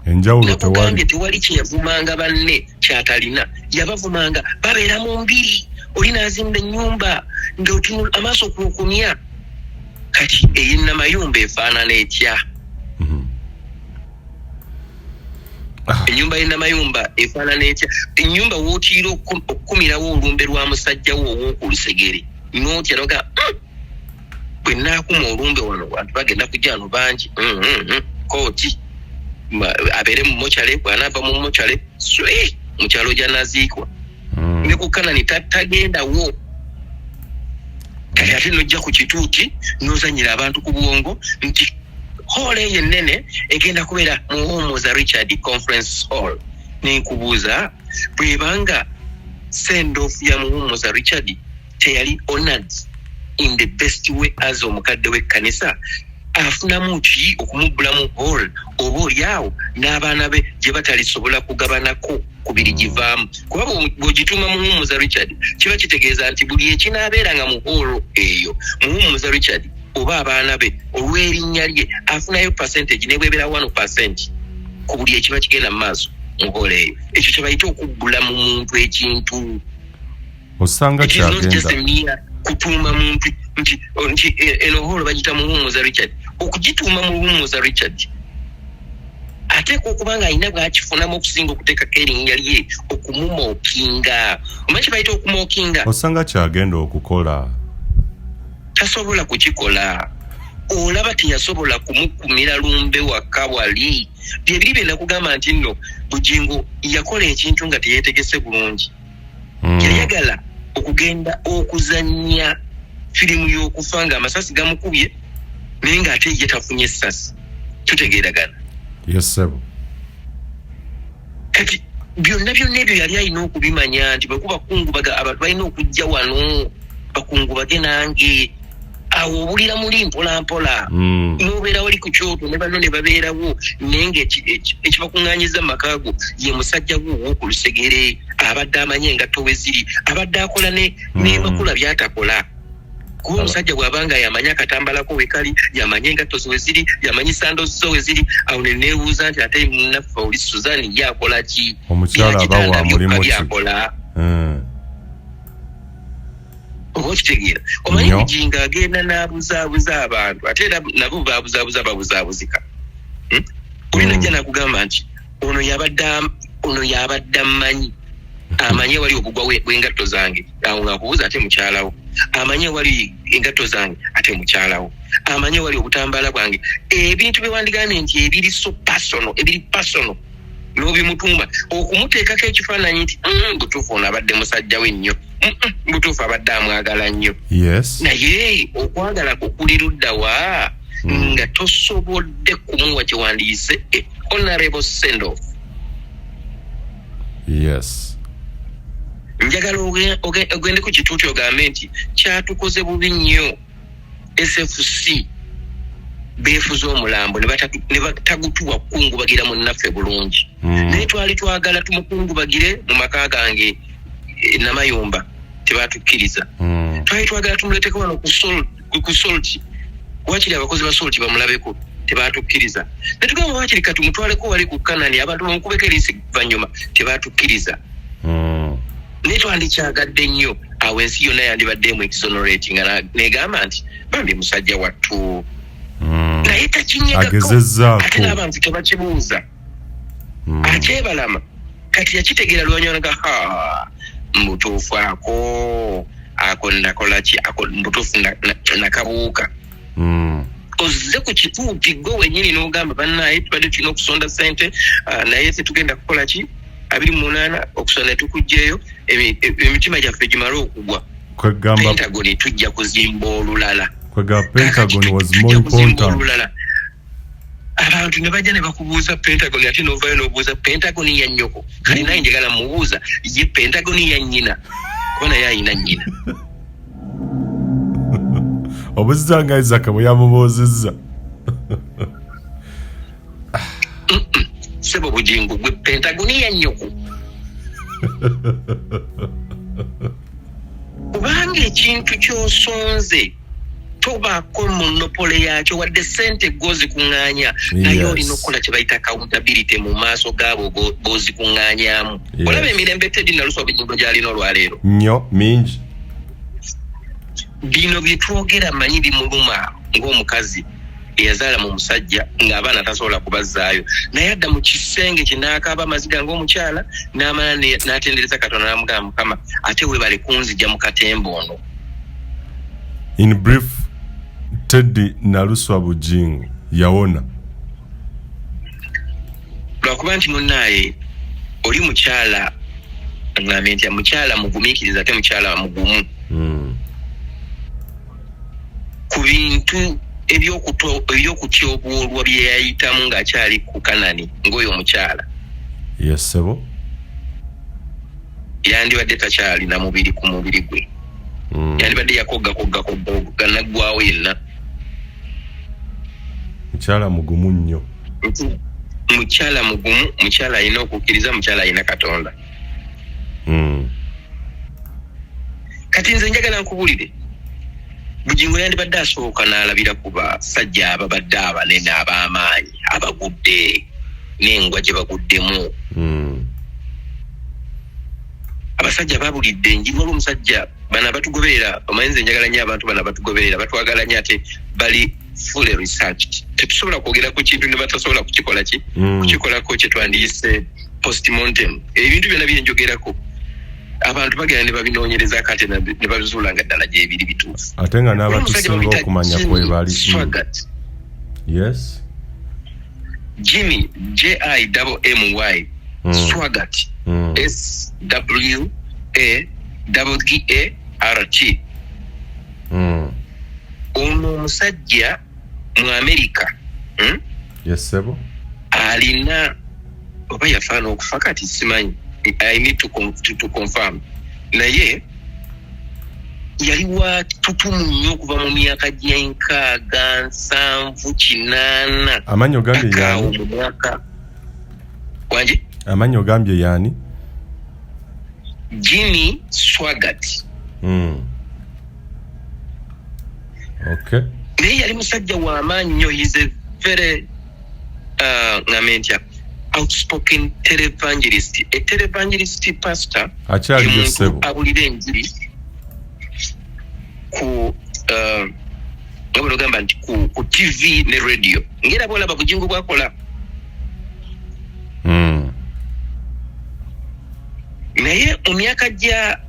Enjawulo tewali kyeyavumanga banne kyatalina. Yabavumanga babeera mu mbiri. Olina azimba ennyumba ng'otunula amaaso kulukumya. Kati ey'ennamayumba efaanana etya? Ennyumba y'ennamayumba efaanana etya? Ennyumba wootiira okukumirawo olumbe lwa musajjawo ow'oku lusegere. N'otya noga bwe nnaakuma olumbe wano abantu bagenda kujja wano bangi kooti abeere mu mochale bw'anaava mu mochale mu kyalo gy'anaziikwa ne ku Kanani tagendawo kati ate nojja ku kituuti n'ozanyira abantu ku bwongo nti hall eyo ennene egenda kubeera mu Homoza Richard Conference Hall nenkubuuza bwebanga send off ya mu Homoza Richard teyali honored in the best way as omukadde w'ekkanisa afunamu ki okumubbulamu hall oba olyawo n'abaana be gye batalisobola kugabanako ku biri givaamu kuba bw'ogituuma mu Homoza Richard kiba kitegeeza nti buli ekinaabeeranga mu hall eyo mu Homoza Richard oba abaana be olw'erinnya lye afunayo percentage ne bw'ebeera 1% ku buli ekiba kigenda mu maaso mu hall eyo ekyo kye bayita okubbula mu muntu ekintu osanga kyagenda kutuuma muntu nti eno hall bagita mu Homoza Richard okugituuma mu Homoza Richard ateeka okuba nga alina bw'akifunamu okusinga okuteekako erinnya lye okumumookinga omanyi bayita okumookinga osanga kyagenda okukola tasobola kukikola olaba teyasobola kumukumira lumbe waka wali byebiri bye nakugamba nti nno Bujjigo yakola ekintu nga teyeetegese bulungi yayagala okugenda okuzannya firimu y'okufa nga amasasi gamukubye naye ng'ate ye tafunye essasi tutegeeragana yes sir kati byonna ebyo yali alina okubimanya nti bwe kuba kungubaga abantu balina okujja wano bakungubage nange awo obulira muli mpolampola n'obeera wali ku kyoto ne banno ne babeerawo naye nga ekibakuŋŋaanyiza mu makaago ye musajja gwo ow'oku lusegere abadde amanye engatto we ziri abadde akola n'emakula byatakola kuba omusajja bw'abanga yamanye akatambalako we kali yamanye engatto ze we ziri yamanye sandals zo we ziri awo ne neebuuza nti ate munnaffe oli Suzanne ye akola ki omukyala aba wa mulimu ki byakola oba okitegeera omanyi Bujjigo agenda n'abuzaabuza abantu ate era nabo babuzaabuzika oli najja nakugamba nti ono yabadde amanye wali obugwa w'engatto zange awo ng'akubuuza ate mukyalawo amanye wali engatto zange ate mukyalawo amanye wali obutambala bwange ebintu bye wandigambye nti ebiri personal n'obimutumba okumuteekako ekifaananyi nti butuufu ono abadde musajja we nnyo butuufu abadde amwagala nnyo naye okwagala kukuli luddawa nga tosobodde kumuwa kye wandiyise honorable send off yes njagala ogende ku kituuti ogambe nti kyatukoze bubi nnyo SFC beefuza omulambo ne batagutuwa kukungubagira munnaffe bulungi naye twali twagala tumukungubagire mu maka gange Namayumba tebatukkiriza twali twagala tumuleeteko wano ku Salt wakiri abakozi ba Salt bamulabeko tebatukkiriza ne tugamba wakiri katumutwaleko wali ku Kanani abantu bamukubeko eriisi vanyuma tebatukkiriza naye twandikyagadde nnyo awo ensi yonna yandibaddemu exonerating nga negamba nti bambi musajja wattu naye takinyegako ate n'abantu tebakibuuza akyebalama kati yakitegeera lwanyanaga mutuufu ako nakola ki mutuufu nakabuuka ozze ku kituuti gwe wenyini n'ogamba bannaye tubadde tulina okusonda ssente naye tetugenda kukola ki 28 okusonda tukugjeeyo emitima gyaffe gimale okugwa Pentagon tujja kuzimba olulala Pentagon was more important abantu ne bajja ne bakubuuza Pentagon ate n'ovaayo n'obuuza Pentagon ya nnyoko kale naye njagala mubuuza ye Pentagon ya nnyina kuba naye ayina nnyina obuzza nga Isaac bwe yamubuuzizza sebo Bujjigo gwe Pentagon ya nnyoko kubanga ekintu ky'osonze tobaako monopole yakyo wadde ssente gw'ozikuŋŋaanya naye olina okukola kye bayita accountability mu maaso gaabo b'ozikuŋŋaanyaamu olaba emirembe Teddy Naluswa Bujjigo gy'alina olwaleero nnyo mingi bino bye twogera manyi bimuluma ng'omukazi eyazaala mu musajja ng'abaana tasobola kubazzaayo naye adda mu kisenge kye n'akaaba amaziga ng'omukyala n'amala n'atendereza Katonda n'amugamba Mukama ate weebale kunzija mu katembo ono in brief Teddy Naluswa Bujjigo yawona lwakuba nti munnaye oli mukyala ngambe nti mukyala mugumiikiriza ate mukyala mugumu ku bintu ebyokutyobwolwa bye yayitamu ng'akyali ku Kanani ng'oyo omukyala yesebo yandibadde takyalina mubiri ku mubiri gwe yandibadde yakogga naggwawo yenna mukyala mugumu nnyo mukyala mugumu mukyala alina okukkiriza mukyala alina Katonda kati nze njagala nkubulire Bujjigo yandibadde asooka n'alabira ku basajja ababadde abanene ab'amaanyi abagudde n'engwa gye baguddemu abasajja babulidde enjiri waliwo omusajja bano abatugoberera omanyi njagala nnyo abantu bano abatugoberera batwagala nnyo ate bali fully researched tetusobola kwogera ku kintu ne batasobola kukikola kukikolako kye twandiyise postmortem ebintu byonna byenjogerako abantu bagenda ne babinoonyereza kate ne babizuula nga ddala gyebiri bituufu ate nga n'abatusinga okumanya kwe bali yes Jimmy J-I-M-M-Y Swaggart S-W-A-G-A-R-T ono omusajja mu Amerika yesebo alina oba yafaana okufa kati simanyi I need to confirm naye yali wa tutumu nnyo okuva mu myaka gy'enkaaga 7 8 amanyi ogambye yani mu mwaka wanje amanyi ogambye yani Jimmy Swaggart okay naye yali musajja w'amaanyi nnyo he's a very ngamentya outspoken televangelist a televangelist pastor akyali yosebo abulira enjiri ku ngabula gamba nti ku TV ne radio ngera bwolaba Bujjigo bwakola naye mu myaka gya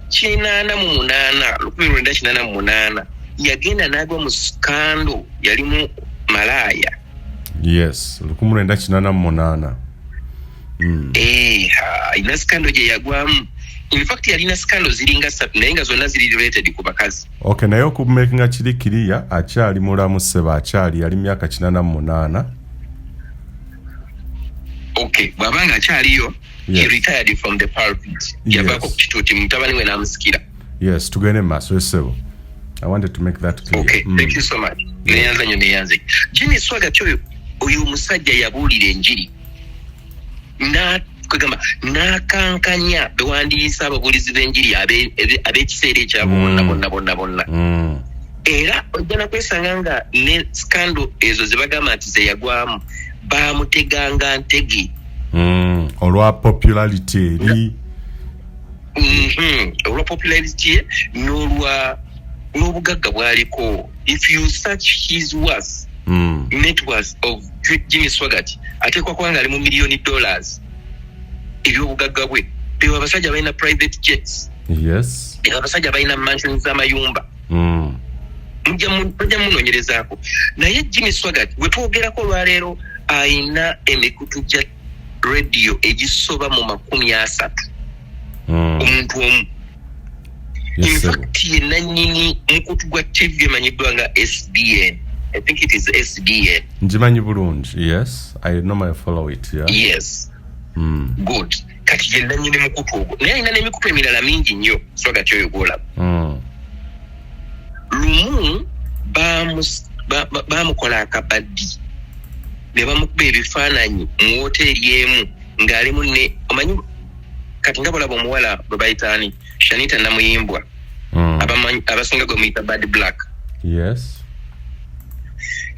1988 yagenda n'agwa mu skando yali mu malaya yes 1988 ina skando gye yagwamu in fact yalina skando ziringa 3 naye nga zonna ziri related ku bakazi okay naye okumakinga kiri kiriya akyali mulamu seba akyali yali myaka 88 okay bwabanga akyaliyo he retired from the pulpit yavako ku kituuti mutabani we n'amusikira yes tugende maaso sebo I wanted to make that clear. Okay, thank you so much. Neyanze. Jimmy Swaggart oyo musajja yabuulira enjiri. N'akankanya bewandiisa ababuulizi b'enjiri ab'ekiseera ekyabo bonna. Era ojja nakwesanga nga ne scandal ezo ze bagamba nti ze yagwamu baamuteganga ntege. Olwa popularity eri. Olwa popularity n'obugagga bwaliko. If you search his worth, net worth of Jimmy Swaggart, ateekwa kuba ng'ali mu $millions eby'obugagga bwe. Bewa abasajja balina private jets. Yes. Bewa abasajja balina mansions z'amayumba. Mujja munoonyerezaako. Naye Jimmy Swaggart we twogerako olwaleero ayina emikutu gya radio egisoba mu 30. Omuntu omu. In fact, yenna nnyini mukutu gwa TV emanyiddwa nga SBN. I think it is SBN. Njimanyi bulungi. Yes, I normally follow it. Yeah. Yes. Good. Kati yenna nnyini mukutu ogwo. Naye alina n'emikutu emirala mingi nnyo Swaggart oyo gw'olaba. Lumu baamukola akabaddi ne bamukuba ebifaananyi mu woteeri emu ng'alimu ne omanyi kati nga bolaba omuwala bwe bayitaani Shanita Namuyimbwa abasinga gwe muyita Bad Black. Yes.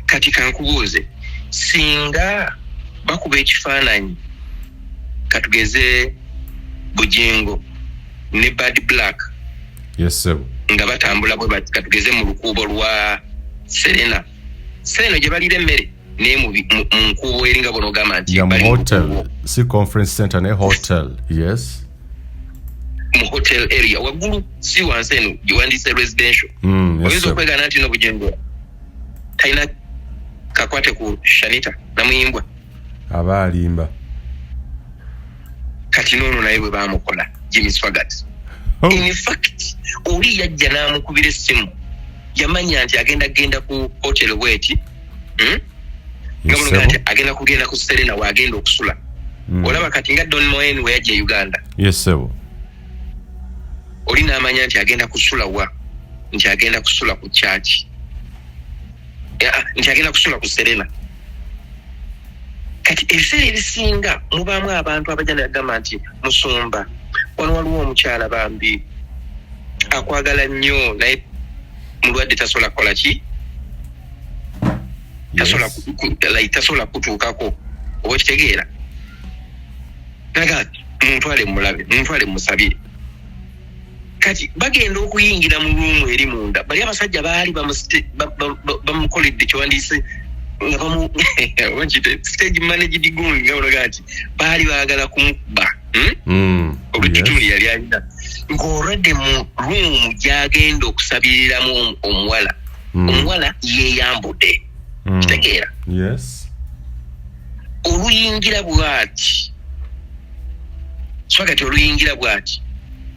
Kati kankubuuze singa bakuba ekifaananyi katugeze Bujjigo ne Bad Black. Yes sir. Nga batambula bwe katugeze mu lukuubo lwa Serena gye balira emmere naye mu nkuubo eringa bono gamba nti bali mu hotel si conference center ne hotel. Yes. Mu hotel area waggulu si wansi eno gye wandiise residential. Oyinza okwegana nti no Bujjigo taina kakwate ku Shanita namuyimbwa abalimba kati nono naye bwe bamukola Jimmy Swaggart. In fact oli yajja namukubira essimu yamanya nti agenda ku hotel weti ngabonga nti agenda ku Serena wagenda okusula olaba kati nga Don Moen we yajja Uganda. Yes sebo oli namanya nti agenda kusula wa nti agenda kusula ku church nti agenda kusula ku Serena. Kati ebiseera ebisinga mubaamu abantu abajja nagamba nti Musumba wano waliwo omukyala bambi akwagala nnyo naye mulwadde tasobola kukola ki tasobola kutuukako oba kitegeera naga muntwale musabire. Kati bagenda okuyingira mu ruumu eri munda bali abasajja baali bamukoledde kyewandiise nga stage managed gun nga olaga nti baali baagala kumukuba olw'ettutumu yali alina ng'olwadde mu ruumu gy'agenda okusabiriramu omuwala yeeyambudde kitegeera oluyingira bw'ati Swaggart oluyingira bw'ati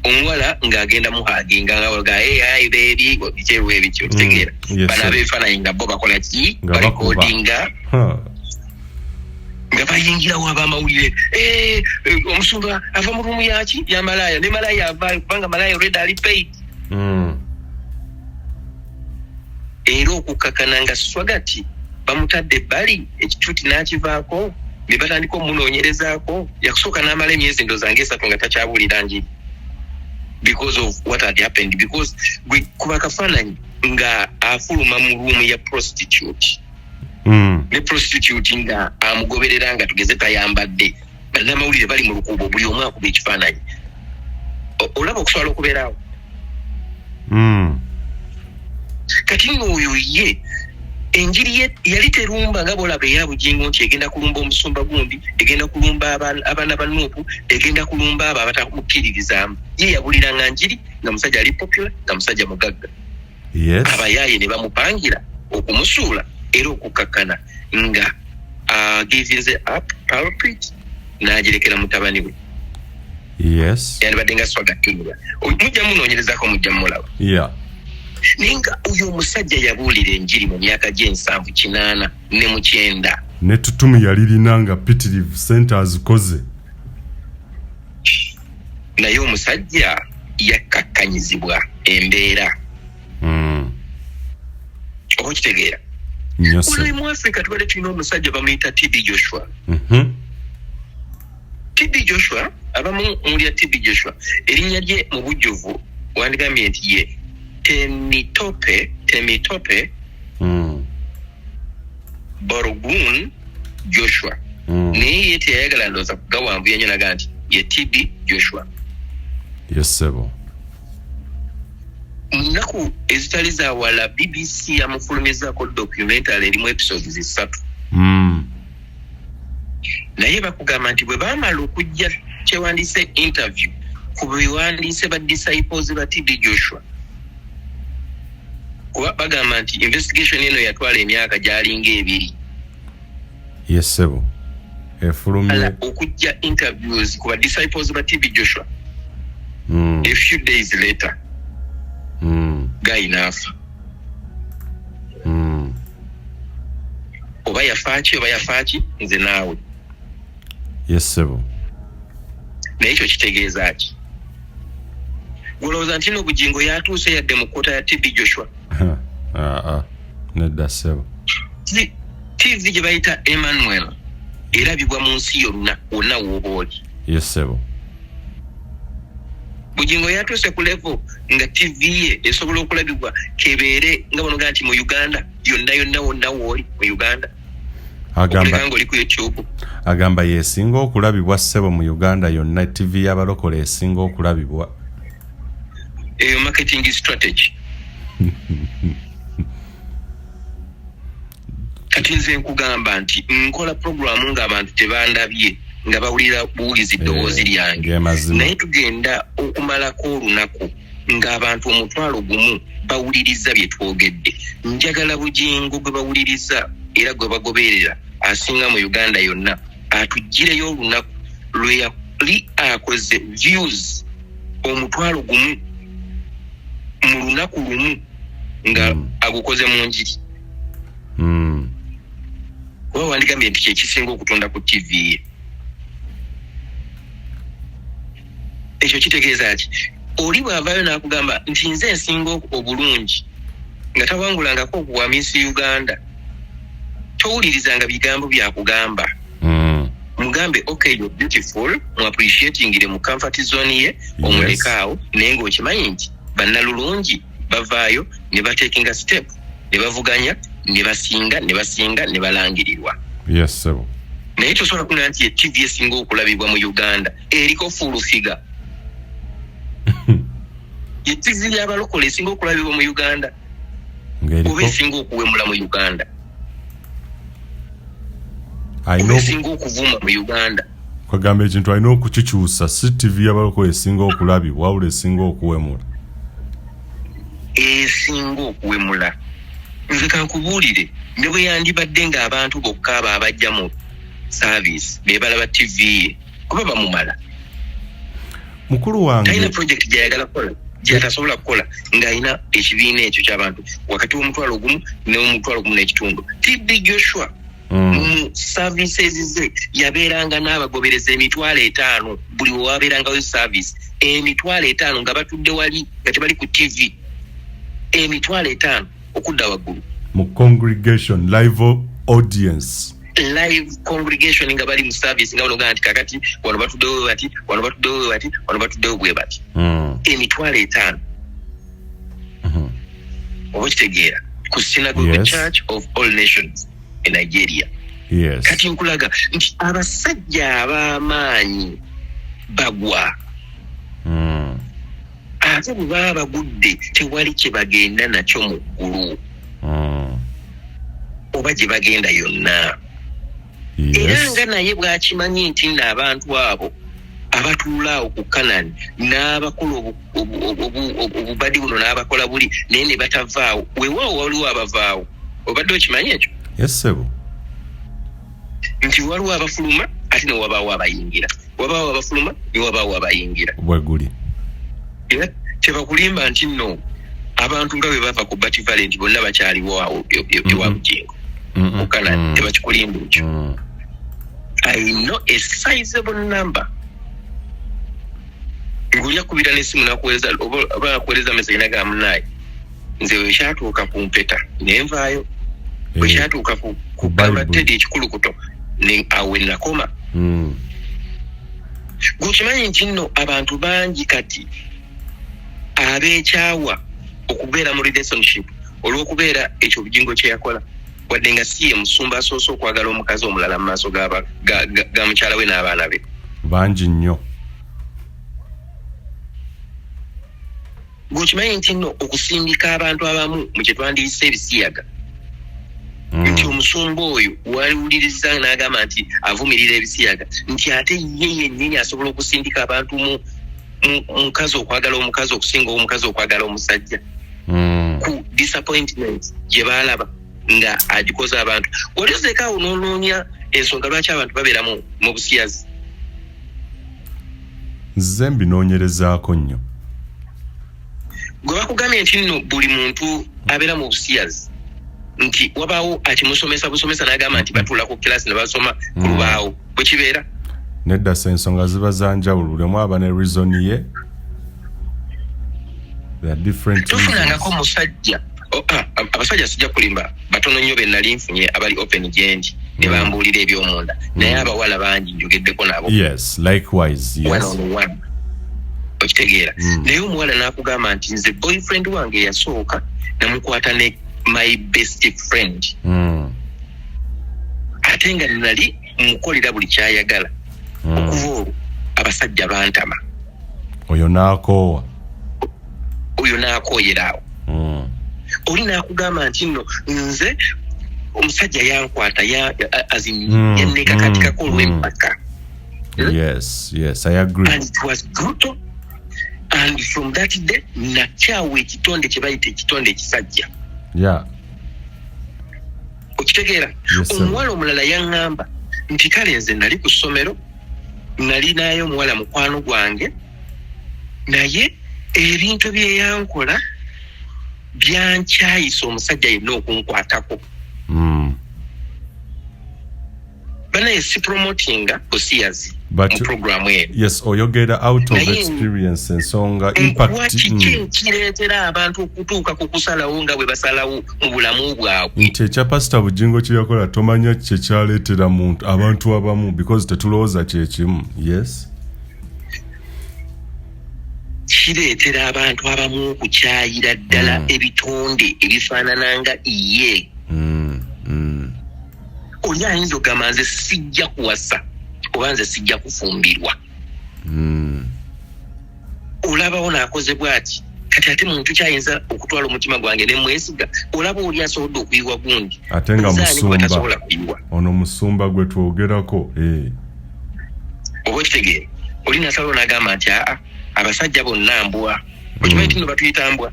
omuwala ng'agenda muhaginga nga olga hey baby bikyewe ebikyo kitegeera bana abeefaananyi nga bo bakola ki balikodinga nga bayingirawo abamawulire Omusumba ava mu ruumu yaki ya malaya ne malaya avaayo kubanga malaya already ali paid. Era okukkakana nga Swaggart bamutadde ebbali ekituuti n'akivaako ne batandika omunoonyerezaako yakusooka n'amala emyezi ndozange 3 nga takyabulira njiri because of what had happened because kuba kafaananyi nga afuluma mu ruumu ya prostitute ne prostitute nga amugoberera nga tugeze tayambadde bannamawulire bali mu lukuubo buli omu akuba ekifaananyi olaba okusobola okubeerawo. Kati ng'oyo ye enjiri ye yali terumba nga bolaba eya Bujjigo nti egenda kulumba omusumba gundi egenda kulumba abaana ba Nuupu egenda kulumba abo abatamukkiririzaamu ye yabulira nga njiri nga musajja ali popular nga musajja mugagga abayaaye ne bamupangira okumusuula era okukkakana nga givinze up pulpit n'agirekera mutabani we yandibadde nga Swaggart mujja munoonyerezaako mujja mulaba ninga uyo musajja yabuulira enjiri mu myaka gy'ensanvu 8 ne mu 9 ne tutumu yalirina nga pitirivu sente azikoze naye omusajja yakkakkanyizibwa embeera oba kitegeera oli mu Africa tubadde tulina omusajja bamuyita TB Joshua TB Joshua abamu mulya TB Joshua erinnya lye mu bujjuvu wandigambye nti ye Temitope Borogun Joshua naye ye teyayagala ndooza kugawanvu yenyo naga nti ye TB Joshua. Sebo nnaku ezitali za wala BBC yamufulumizaako documentary erimu episodes 3 naye bakugamba nti bwe baamala okujja kyewandiise interview ku bewandiise ba disciples ba TB Joshua kuba bagamba nti investigation eno yatwala emyaka gyalinga 2 sebo efulumye okujja interviews ku ba disciples ba TB Joshua a few days later guy naafa oba yafaaki nze naawe sebo naye ekyo kitegeeza ki golowooza nti no Bujjigo yatuuse yadde mu kkoota ya TB Joshua nedda sebo TV gye bayita Emmanuel erabibwa mu nsi yonna wonna w'oba oli sebo Bujjigo yatuuse ku level nga TV ye esobola okulabibwa kebeere nga bonoga nti mu Uganda yonna wonna w'oli mu Uganda agamba yesinga okulabibwa sebo mu Uganda yonna TV y'abalokole esinga okulabibwa eyo marketing strategy kati nze nkugamba nti nkola programu ng'abantu tebandabye nga bawulira buwulizi ddoboozi lyange naye tugenda okumalako olunaku ng'abantu 1,000 bawuliriza bye twogedde. Njagala Bujjigo gwe bawuliriza era gwe bagoberera asinga mu Uganda yonna atugireyo olunaku lwe yali akoze views 1,000 mu lunaku lumu nga agukoze mu njiri. Kuba wandigambye nti kyekisinga okutonda ku TV ye. Ekyo kitegeeza ki? Oli bw'avaayo n'akugamba nti nze nsinga obulungi nga tawangulangako okuwa Miss Uganda, towulirizanga bigambo byakugamba. Mugambe okay, you're beautiful, mu appreciatingire mu comfort zone ye, omulekaawo naye ng'okimanyi nti bannalulungi bavaayo ne batekinga step ne bavuganya ne basinga ne balangirirwa. Yes sir. Naye tosobola kunena nti TV esinga okulabibwa mu Uganda eriko full figure. TV y'abalokole esinga okulabibwa mu Uganda oba esinga okuwemula mu Uganda. Esinga okuvuma mu Uganda. Kwagamba ekintu alina okukikyusa, si TV y'abalokole esinga okulabibwa wabula esinga okuwemula. Esinga okuwemula. Nze kankubuulire ne bwe yandibadde ng'abantu bokka abo abajja mu service be balaba TV ye kuba bamumala. Mukulu wange talina project gy'ayagala kukola gy'atasobola kukola ng'alina ekibiina ekyo ky'abantu wakati w'omutwalo gumu n'ekitundu. TB Joshua mu services ze yabeeranga n'abagobereza 5,000 buli wabeerangayo service 5,000 nga batudde wali nga tebali ku TV 5,000 okudda waggulu mu congregation live audience nga bali mu service nga banoga nti kakati wano batuddewo bati wano batuddewo bwe bati 5,000 oba kitegeera ku synagogue Church of All Nations in Nigeria. Yes. Kati nkulaga nti abasajja ab'amaanyi bagwa ate bwe baba bagudde tewali kye bagenda nakyo mu ggulu oba gye bagenda yonna. Era nga naye bw'akimanyi nti n'abantu abo abatuula awo ku Kanani n'abakola obubadi buno n'abakola buli naye ne batavaawo weewaawo waliwo abavaawo. Obadde okimanyi ekyo? Yes sebo. Nti waliwo abafuluma ate ne wabaawo abayingira, wabaawo abafuluma ne wabaawo abayingira. Bweguli era tebakulimba nti nno abantu nga bwe bava ku Bati Valent bonna bakyaliwo awo ewa Bujjigo mu Kanani tebakikulimba ekyo. I know a sizable number. Ngulya kubira n'essimu nakuweza oba nakuweza message nagamba naye nze wekyatuuka ku mpeta nenvaayo wekyatuuka ku gamba Teddy ekikulukuto awe nakoma. Gwokimanyi nti nno abantu bangi kati abeekyawa okubeera mu relationship olw'okubeera ekyo Bujjigo kye yakola wadde nga si ye musumba asoose okwagala omukazi omulala mu maaso ga mukyala we n'abaana be. Bangi nnyo. Gwokimanyi nti nno okusindika abantu abamu mu kye twandiyise ebisiyaga nti omusumba oyo waliwuliriza n'agamba nti avumirira ebisiyaga nti ate ye yennyini asobola okusindika abantu mu mukazi okwagala omukazi okusinga omukazi okwagala omusajja ku disappointment gye baalaba nga agikoze abantu. Olyozeekaawo n'onoonya ensonga lwaki abantu babeera mu busiyazi. Nze mbinoonyerezaako nnyo. Gwe bakugambye nti nno buli muntu abeera mu busiyazi nti wabaawo akimusomesa n'agamba nti batuula ku kirasi ne basoma ku lubaawo bwe kibeera. Nedda ensonga ziba za njawulo lemu aba ne reason ye. They are different. Tofunangako musajja abasajja sijja kulimba batono nnyo be nali nfunye abali open gendi ne bambuulira eby'omunda naye abawala bangi njogeddeko nabo. Yes, likewise. Yes. One. Okitegeera naye omuwala n'akugamba nti nze boyfriend wange yasooka namukwata ne my best friend ate nga nali mukolera buli kyayagala okuva olwo abasajja bantama. Oyo n'akooyeraawo. Oli n'akugamba nti nno nze omusajja yankwata yanneekakatikako olw'empaka. Yes, I agree. And it was brutal and from that day nakyawa ekitonde kye bayita ekitonde ekisajja. Okitegeera? Omuwala omulala yaŋŋamba nti kale nze nali ku ssomero nali nayo omuwala mukwano gwange naye ebintu bye yankola byankyayisa omusajja yenna okunkwatako. Banaye si promotinga osiyazi mu programu eyo. Yes, oyogera out of experience ensonga impact. Kireetera abantu okutuuka ku kusalawo nga bwe basalawo mu bulamu bwabwe. Nti ekya Pastor Bujjigo kye yakola tomanya kye kyaleetera abantu abamu because tetulowooza kye kimu. Yes. Kireetera abantu abamu okukyayira ddala ebitonde ebifaanana nga iye. Oli ayinza okugamba nze sijja kuwasa oba nze sijja kufumbirwa. Olabawo naakoze bw'ati kati ate muntu kyayinza okutwala omutima gwange ne mwesiga. Olaba oli asobodde okuyiwa gundi ate nga musumba ono musumba gwe twogerako. Oba okitegeera oli nasalawo n'agamba nti abasajja bonna mbwa. Okimanyi nti no batuyita mbwa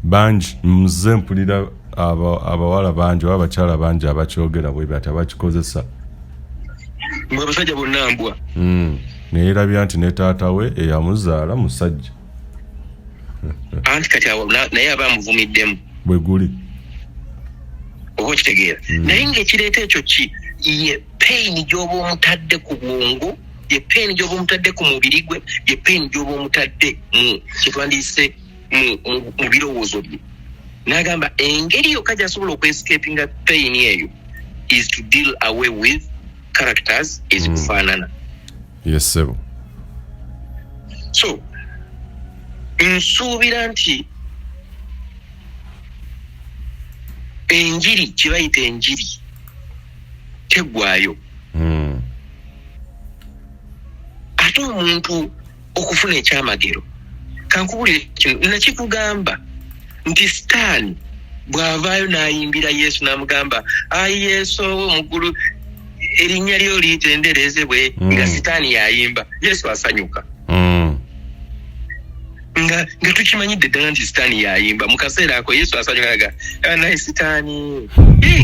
bangi. Muze mpulira abawala bangi oba abakyala bangi abakyogera bwe bati abakikozesa. Mbwe abasajja bonna mbwa. Neerabya nti ne taata we eyamuzaala musajja. Anti kati awo naye aba amuvumiddemu. Bwe guli. Oba okitegeera. Naye ng'ekireeta ekyo ye pain gy'oba omutadde ku bwongo, ye pain gy'oba omutadde ku mubiri gwe, ye pain gy'oba omutadde mu kyetwandiyise mu birowoozo bye. N'agamba engeri yokka gy'asobola okwescapinga pain eyo is to deal away with characters ezikufaanana. Yes, sir. So nsuubira nti enjiri kye bayita enjiri teggwayo. Ate omuntu okufuna ekyamagero kankubulire kino nakikugamba nti Sitaani bw'avaayo n'ayimbira Yesu n'amugamba ayi Yesu omugulu erinnya lyo litenderezebwe nga Sitaani yayimba Yesu asanyuka. Nga tukimanyidde ddala nti Sitaani yayimba mu kaseera ako Yesu asanyukaga naye Sitaani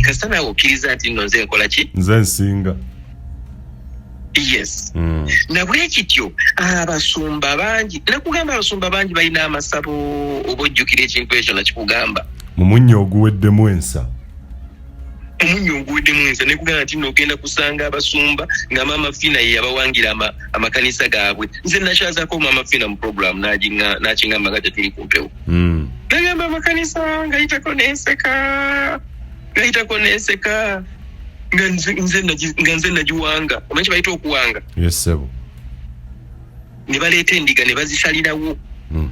kasita naawe okkiriza nti nno nze nkola ki? Nze nsinga. Yes. Na bwe kityo abasumba bangi nakugamba abasumba bangi balina amasabo oba ojjukira ekintu ekyo nakikugamba. Mu munnyo oguweddemu ensa. Omunnyo oguweddemu ensa nekugamba nti nogenda kusanga abasumba nga Maama Fina ye yabawangira amakanisa gaabwe. Nze nakyazaako Maama Fina mu program n'akingamba nga tetuli ku mpewo. Nagamba amakanisa ngayitako n'enseka. Nze nagiwanga. Omanyi bayita okuwanga. Yes, sir. Ne baleeta endiga ne bazisalirawo.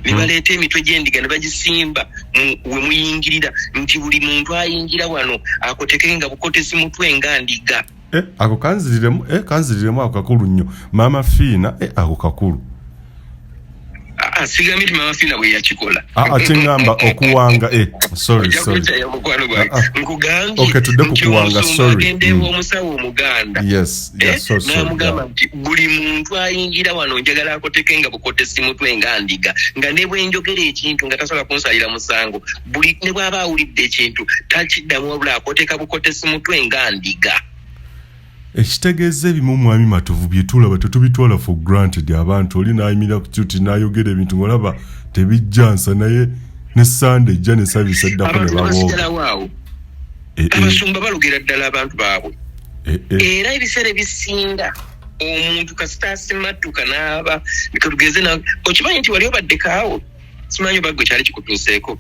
Ne baleeta emitwe gy'endiga ne bagisimba we muyingirira nti buli muntu ayingira wano akoteke nga bukotesi mutwe nga ndiga. Ako kanziriremu ako kakulu nnyo. Maama Fina ako kakulu. Sigambye nti Maama Fina bwe yakikola. Kyengamba okuwanga. Sorry. Okay, tudde kukuwanga. Sorry. Omusawo Omuganda. Yes, so sorry. N'amugamba nti buli muntu ayingira wano njagala akoteke nga bukotesi mutwe nga ndiga. Nga ne bwe njogera ekintu nga tasobola kunsalira musango. Buli ne bw'aba awulidde ekintu takiddamu wabula akoteka bukotesi mutwe nga ndiga. Ekitegeeza ebimu mwami matovu bye tulaba tetubitwala for granted. Abantu oli n'ayimira ku kyuti n'ayogera ebintu ng'olaba tebijjansa naye ne Sunday ejja ne service eddako ne babooga. Abasumba balugera ddala abantu baabwe. Era ebiseera ebisinga omuntu kasita asimattuka n'aba katugeze okimanyi nti wali obadde kaawo simanyi oba gwe kyali kikutuuseeko.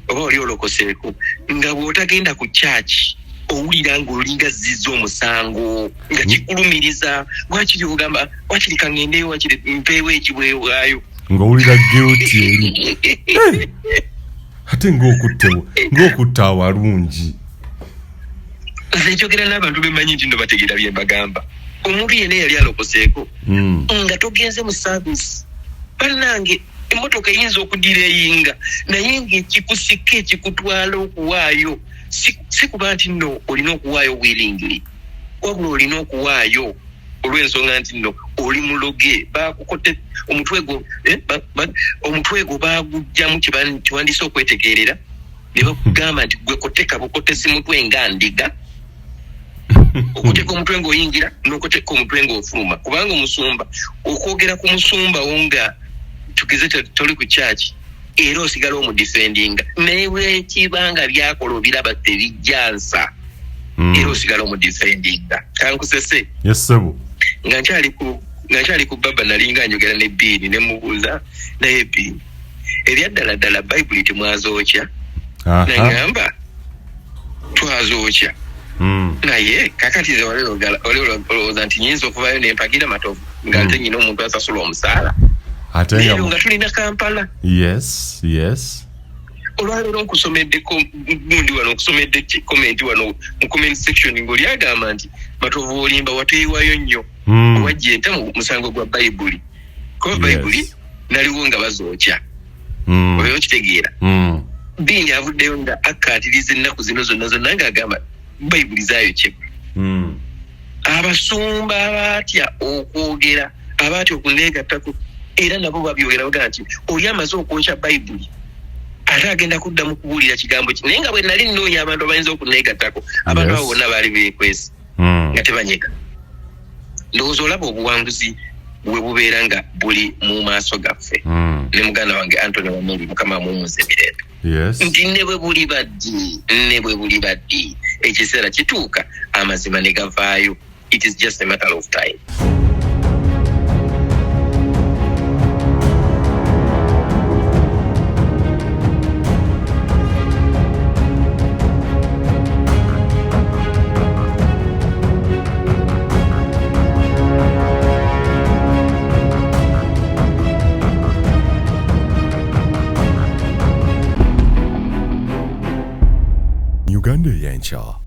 Oba oli olokoseeko nga bw'otagenda ku church owulira ng'olinga zizza omusango nga kikulumiriza wakiri ogamba wakiri kangendeyo wakiri mpeewo ekibwewaayo ng'owulira guilty eri ate ng'okutta awalungi. Nze njogera n'abantu bemanyi nti nno bategeera bye mbagamba. Omuntu yenna yali alokoseeko nga togenze mu service bannange emmotoka eyinza okudireyinga naye ng'ekikusika ekikutwala okuwaayo si kuba nti nno olina okuwaayo willingly wabula olina okuwaayo olw'ensonga nti nno oli muloge bakukote omutwe gwo bagujjamu kiwandiise okwetegeerera ne bakugamba nti gwe koteka bukotesi mutwe nga ndiga okuteka omutwe ng'oyingira n'okuteka omutwe ng'ofuluma kubanga omusumba okwogera ku musumba wo nga tugeze toli ku kyaki era osigala omudifendinga naye bwekibanga byakola obiraba tebijjansa era osigala omudifendinga kankusese nga nkyali ku baba nalinga njogera ne Biini ne mubuuza naye Biini ebyaddala bayibuli temwazookya nagamba twazookya naye kakati ze olowooza nti nyinza okuvayo nempagira matovu nga ate nyina omuntu asasula omusaala leero nga tulina Kampala olwaleero nkusomeddeko gundi wano nkusomedde komenti wano mu comment section ng'oli agamba nti matovu olimba wateewayo nnyo owajja enta mu musango gwa bayibuli kuba bayibuli naliwo nga bazookya oyo okitegeera Biini avuddeyo nga akkaatiriza ennaku zino zonna ng'agamba bayibuli zaayokyebwa abasumba abaatya okwogera abaatya okuneegattako era nabo babyogera bagaa nti oli amaze okwokya bayibuli ate agenda kuddamu kubuulira kigambo ki naye nga bwe nali nnoonya abantu abayinza okuneegattako abantu abo bonna baali beekwese nga tebanyega ndowooza olaba obuwanguzi bwe bubeera nga buli mu maaso gaffe ne muganda wange Anthony Wamuli mukama mumuze emirembe nti ne bwe buli baddi ekiseera kituuka amazima ne gavaayo. It is just a matter of time. UgandaEyenkya.